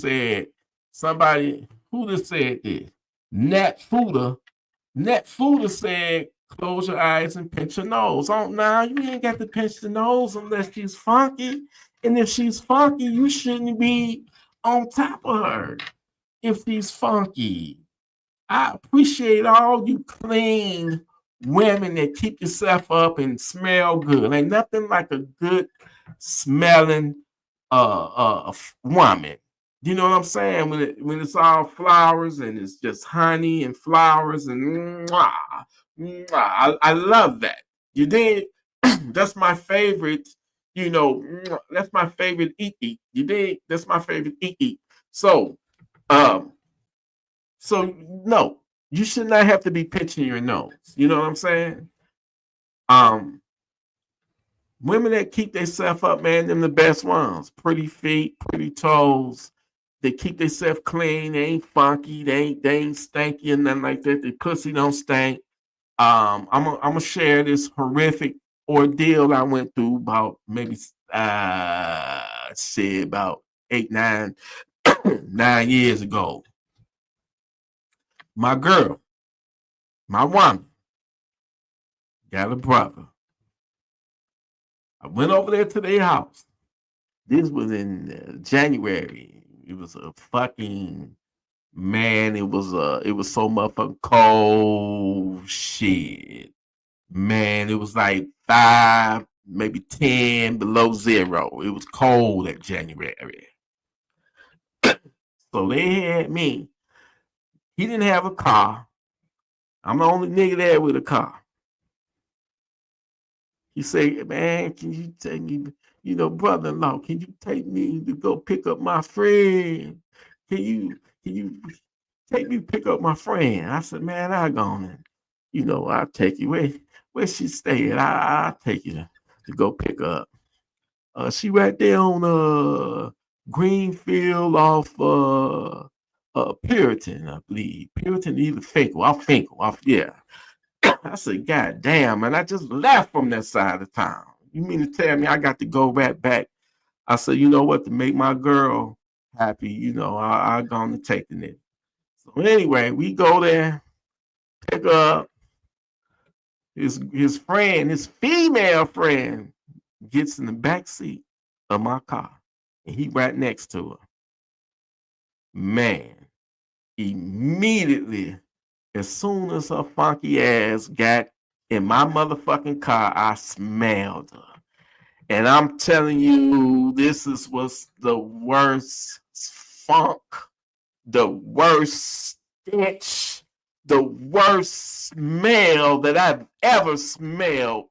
who just said this? Nat Fuda. Nat Fuda said close your eyes and pinch your nose. Oh, now you ain't got to pinch the nose unless she's funky. And if she's funky, you shouldn't be on top of her if she's funky. I appreciate all you clean women that keep yourself up and smell good. Ain't nothing like a good smelling woman. You know what I'm saying? When it's all flowers and it's just honey and flowers and mwah, mwah, I love that. You did. That's my favorite. You know, that's my favorite eat eat. You did. That's my favorite eat eat. So, um, so no, you should not have to be pinching your nose. You know what I'm saying? Um, Women that keep themselves up, man, them the best ones. Pretty feet, pretty toes. They keep themselves clean. They ain't funky. They ain't stanky and nothing like that. The pussy don't stink. I'm gonna share this horrific ordeal I went through about maybe about 8, 9, 9 years ago. My girl, my woman, got a brother. I went over there to their house. This was in January. It was a fucking man. It was so motherfucking cold. Shit, man. It was like 5, maybe 10 below zero. It was cold at January. So they had me. He didn't have a car. I'm the only nigga there with a car. He said, man, can you take me, you know, brother-in-law, can you take me to go pick up my friend? Can you take me to pick up my friend? I said, man, I'll go on and, you know, I'll take you. Where she stay at? I'll take you to go pick her up. She right there on Greenfield off Puritan, I believe. Puritan, either Finkel. Yeah. I said, God damn, man, I just left from that side of town. You mean to tell me I got to go right back? I said, you know what, to make my girl happy, you know, I gonna take the nigga. So anyway, we go there, pick up his friend, his female friend, gets in the back seat of my car, and he right next to her. Man, immediately, as soon as her funky ass got in my motherfucking car, I smelled her. And I'm telling you, was the worst funk, the worst stench, the worst smell that I've ever smelled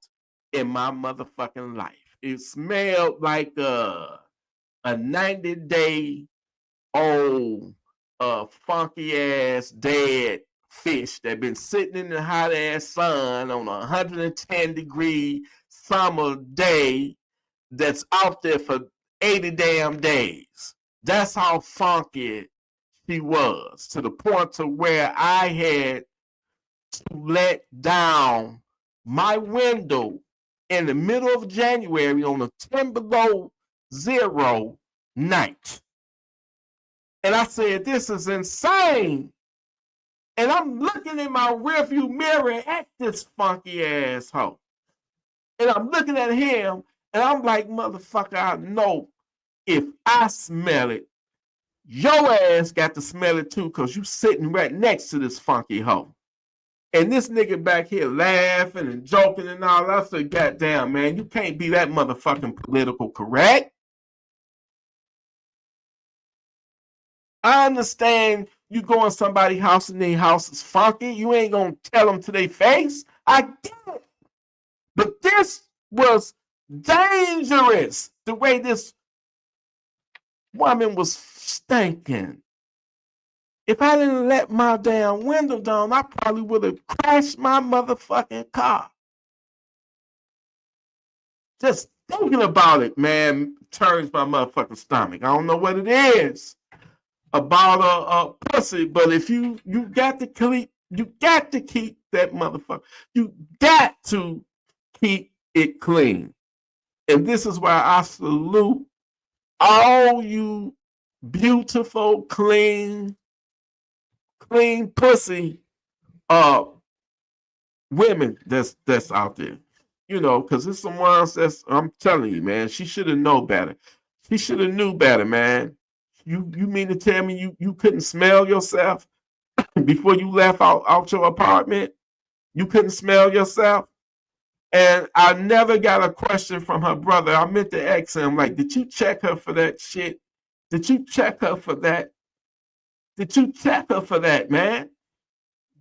in my motherfucking life. It smelled like a 90-day old funky ass dead fish that been sitting in the hot ass sun on a 110-degree summer day that's out there for 80 damn days. That's how funky she was, to the point to where I had to let down my window in the middle of January on a 10 below zero, night. And I said, this is insane. And I'm looking in my rearview mirror at this funky asshole. And I'm looking at him, and I'm like, motherfucker, I know if I smell it, your ass got to smell it too, because you sitting right next to this funky hoe. And this nigga back here laughing and joking and all. I said, goddamn, man, you can't be that motherfucking political correct. I understand you go in somebody's house and their house is funky. You ain't gonna tell them to their face. I get it. But this was dangerous, the way this woman was stinking. If I didn't let my damn window down, I probably would have crashed my motherfucking car. Just thinking about it, man, turns my motherfucking stomach. I don't know what it is about a pussy, but if you got to keep that motherfucker. You got to keep it clean. And this is why I salute all you beautiful, clean pussy women that's out there. You know, because there's some ones that's, I'm telling you, man, she should have known better. She should have knew better, man. You mean to tell me you couldn't smell yourself before you left out your apartment? You couldn't smell yourself? And I never got a question from her brother. I meant to ask him, like, did you check her for that shit? Did you check her for that? Did you check her for that, man?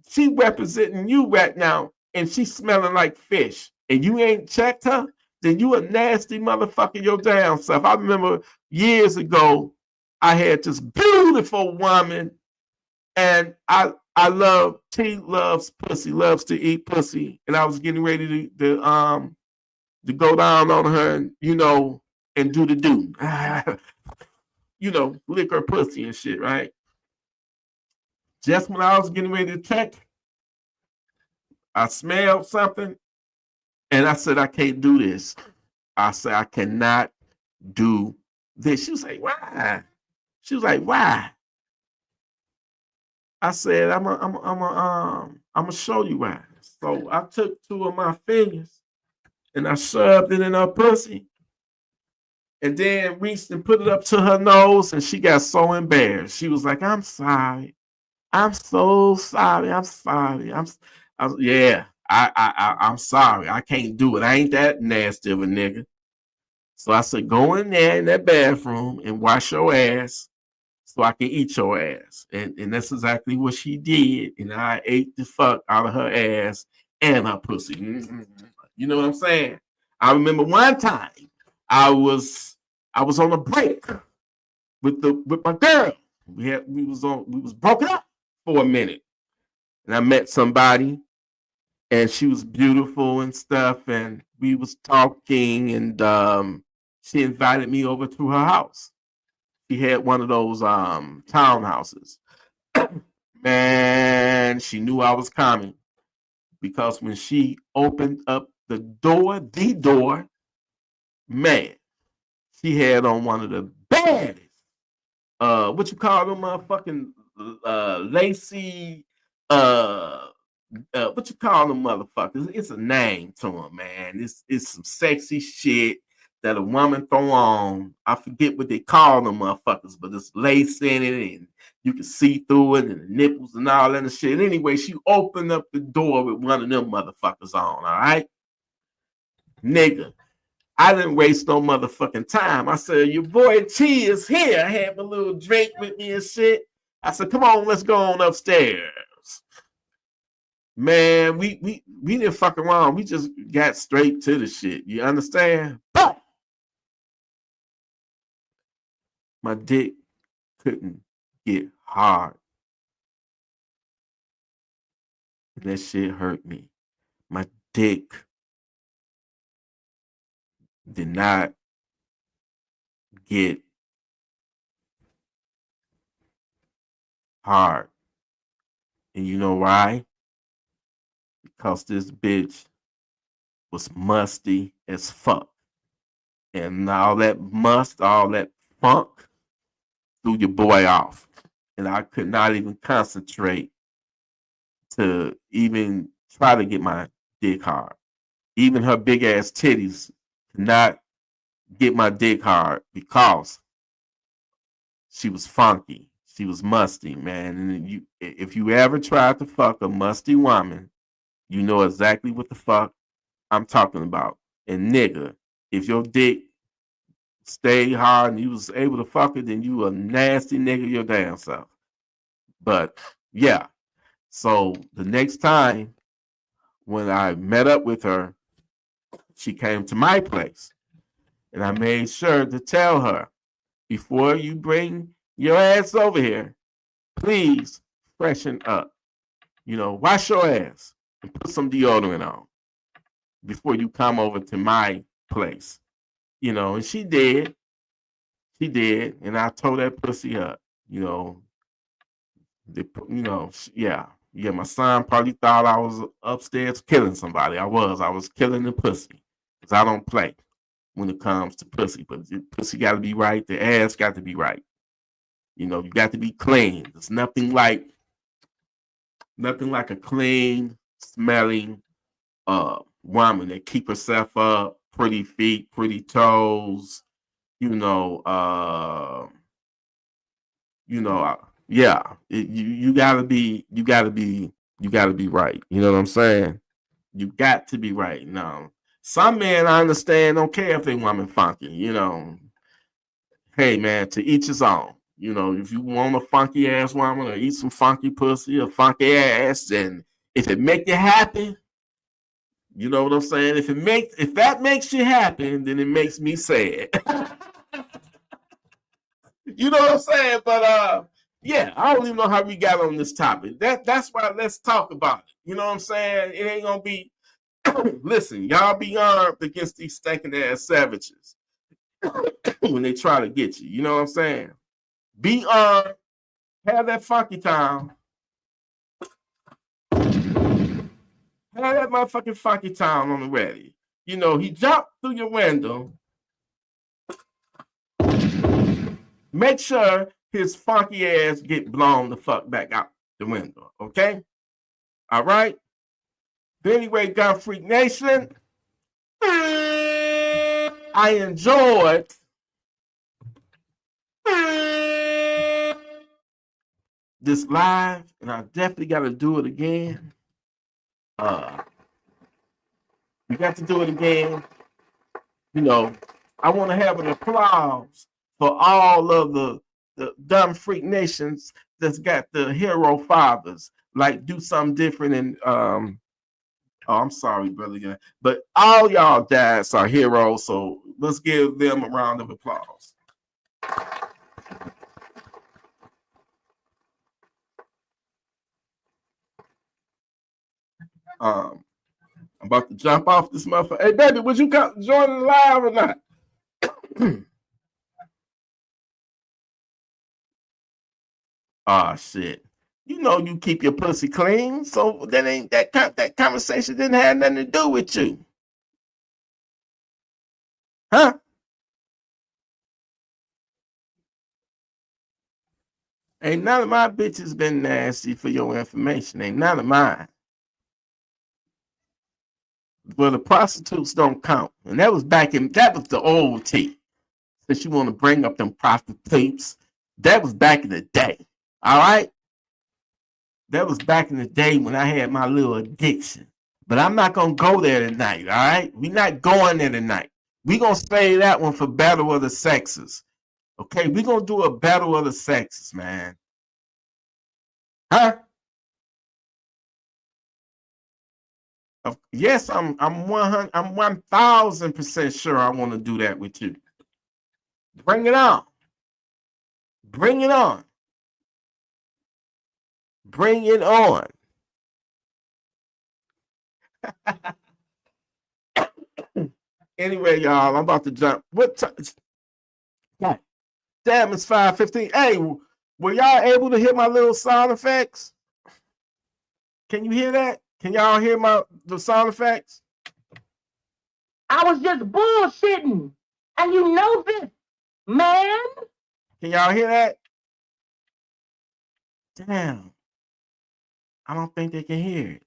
She representing you right now, and she's smelling like fish. And you ain't checked her? Then you a nasty motherfucker your damn self. I remember years ago, I had this beautiful woman, and she loves pussy, loves to eat pussy, and I was getting ready to go down on her, and, you know, and do the do, you know, lick her pussy and shit, right? Just when I was getting ready to check, I smelled something, and I said, I can't do this. I said, I cannot do this. She was like, why? She was like, why? I said, I'm gonna show you why. So I took two of my fingers and I shoved it in her pussy, and then reached and put it up to her nose, and she got so embarrassed. She was like, I'm sorry. I'm so sorry. I'm sorry. I'm sorry. I can't do it. I ain't that nasty of a nigga. So I said, go in there in that bathroom and wash your ass so I can eat your ass. And that's exactly what she did. And I ate the fuck out of her ass and her pussy. You know what I'm saying? I remember one time I was on a break with my girl. We was broken up for a minute. And I met somebody, and she was beautiful and stuff, and we was talking, and she invited me over to her house. She had one of those townhouses. Man, she knew I was coming, because when she opened up the door, man, she had on one of the baddest, what you call them motherfucking lacy, what you call them motherfuckers? It's a name to them, man. It's some sexy shit that a woman throw on. I forget what they call them motherfuckers, but it's lace in it, and you can see through it, and the nipples and all that shit. Anyway, she opened up the door with one of them motherfuckers on, all right? Nigga, I didn't waste no motherfucking time. I said, your boy T is here. I had my little drink with me and shit. I said, come on, let's go on upstairs. Man, we didn't fuck around. We just got straight to the shit. You understand? But my dick couldn't get hard. That shit hurt me. My dick did not get hard. And you know why? Because this bitch was musty as fuck. And all that must, all that funk threw your boy off. And I could not even concentrate to even try to get my dick hard. Even her big ass titties could not get my dick hard because she was funky. She was musty, man. And if you ever tried to fuck a musty woman, you know exactly what the fuck I'm talking about. And nigga, if your dick stayed hard and you was able to fuck it, then you a nasty nigga your damn self. But yeah, so the next time when I met up with her, she came to my place. And I made sure to tell her, before you bring your ass over here, please freshen up. Wash your ass and put some deodorant on before you come over to my place. And she did. She did. And I told that pussy up. Yeah. Yeah, my son probably thought I was upstairs killing somebody. I was killing the pussy. Because I don't play when it comes to pussy. But the pussy got to be right. The ass got to be right. You got to be clean. There's nothing like a clean, smelling woman that keep herself up, pretty feet, pretty toes. Yeah. You gotta be right. You know what I'm saying? You got to be right. Now, some men, I understand, don't care if they woman funky. Hey man, to each his own. If you want a funky ass woman or eat some funky pussy or funky ass, and if it make you happy, you know what I'm saying? If that makes you happy, then it makes me sad. You know what I'm saying? But yeah, I don't even know how we got on this topic. That's why let's talk about it. You know what I'm saying? It ain't gonna be listen, y'all be armed against these stinking ass savages when they try to get you. You know what I'm saying? Be armed, have that funky time. Have that motherfucking funky time on the ready. He jumped through your window. Make sure his funky ass get blown the fuck back out the window. Okay? All right? But anyway, Gun Freak Nation, I enjoyed this live, and I definitely got to do it again. We got to do it again. I want to have an applause for all of the dumb freak nations that's got the hero fathers. Like, do something different. And oh, I'm sorry, brother. But all y'all dads are heroes, so let's give them a round of applause. I'm about to jump off this motherfucker. Hey, baby, would you come join the live or not? Oh shit! You keep your pussy clean, so that conversation didn't have nothing to do with you, huh? Ain't none of my bitches been nasty, for your information. Ain't none of mine. Well, the prostitutes don't count, and that was the old tea. Since you want to bring up them prostitutes, that was back in the day. All right, that was back in the day when I had my little addiction. But I'm not gonna go there tonight. All right, we're not going there tonight. We're gonna save that one for Battle of the Sexes. Okay, we're gonna do a Battle of the Sexes, man. Huh? Yes, I'm 1000% sure I want to do that with you. Bring it on. Bring it on. Bring it on. Anyway, y'all, I'm about to jump. What time? Damn, it's 5:15. Hey, were y'all able to hear my little sound effects? Can you hear that? Can y'all hear the sound effects? I was just bullshitting. And you know this, man. Can y'all hear that? Damn. I don't think they can hear it.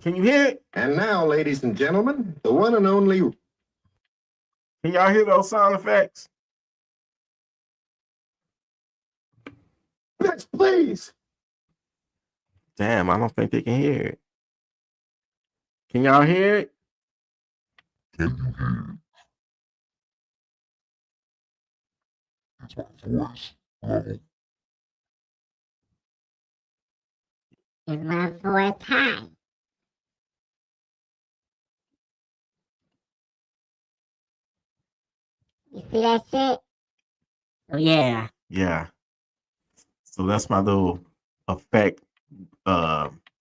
Can you hear it? And now, ladies and gentlemen, the one and only. Can y'all hear those sound effects? Next, please. Damn, I don't think they can hear it. Can y'all hear it? Can you hear it? Is my voice low? Is my voice high? You see that shit? Oh yeah. Yeah. So that's my little effect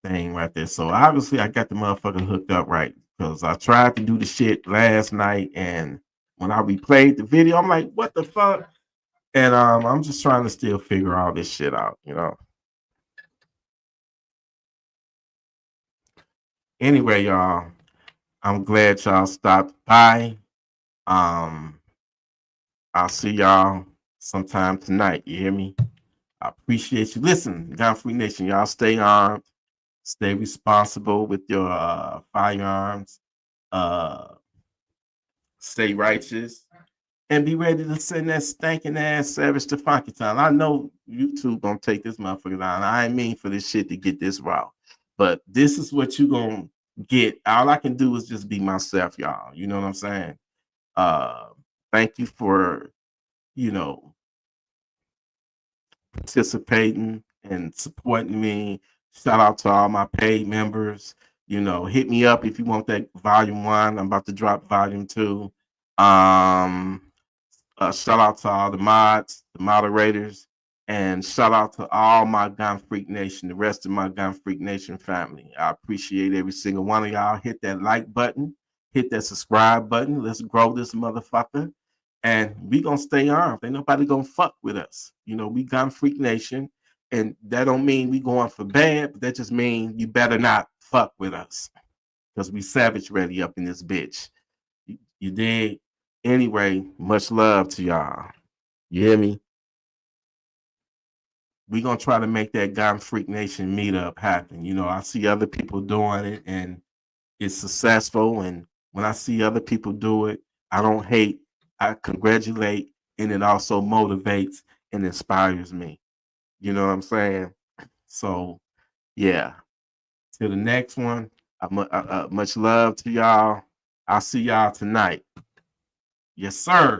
thing right there. So obviously I got the motherfucker hooked up right because I tried to do the shit last night, and when I replayed the video, I'm like, what the fuck? And I'm just trying to still figure all this shit out, you know. Anyway, y'all, I'm glad y'all stopped by. I'll see y'all sometime tonight. You hear me? I appreciate you. Listen, Gun Free Nation, y'all stay armed, stay responsible with your firearms, stay righteous, and be ready to send that stinking ass Savage to Funky Town. I know YouTube gonna take this motherfucker down. I ain't mean for this shit to get this raw, but this is what you gonna get. All I can do is just be myself, y'all. You know what I'm saying? Thank you for, you know, participating and supporting me. Shout out to all my paid members. You know, hit me up if you want that volume 1. I'm about to drop volume 2. Shout out to all the mods, the moderators, and shout out to all my Gun Freak Nation, the rest of my Gun Freak Nation family. I appreciate every single one of y'all. Hit that like button, hit that subscribe button. Let's grow this motherfucker. And we gonna stay armed. Ain't nobody gonna fuck with us. You know, we Gun Freak Nation, and that don't mean we going for bad, but that just mean you better not fuck with us, because we savage ready up in this bitch. You dig? Anyway, much love to y'all. You hear me? We gonna try to make that Gun Freak Nation meetup happen. You know, I see other people doing it and it's successful. And when I see other people do it, I don't hate. I congratulate, and it also motivates and inspires me. You know what I'm saying? So, yeah. Till the next one, much love to y'all. I'll see y'all tonight. Yes, sir.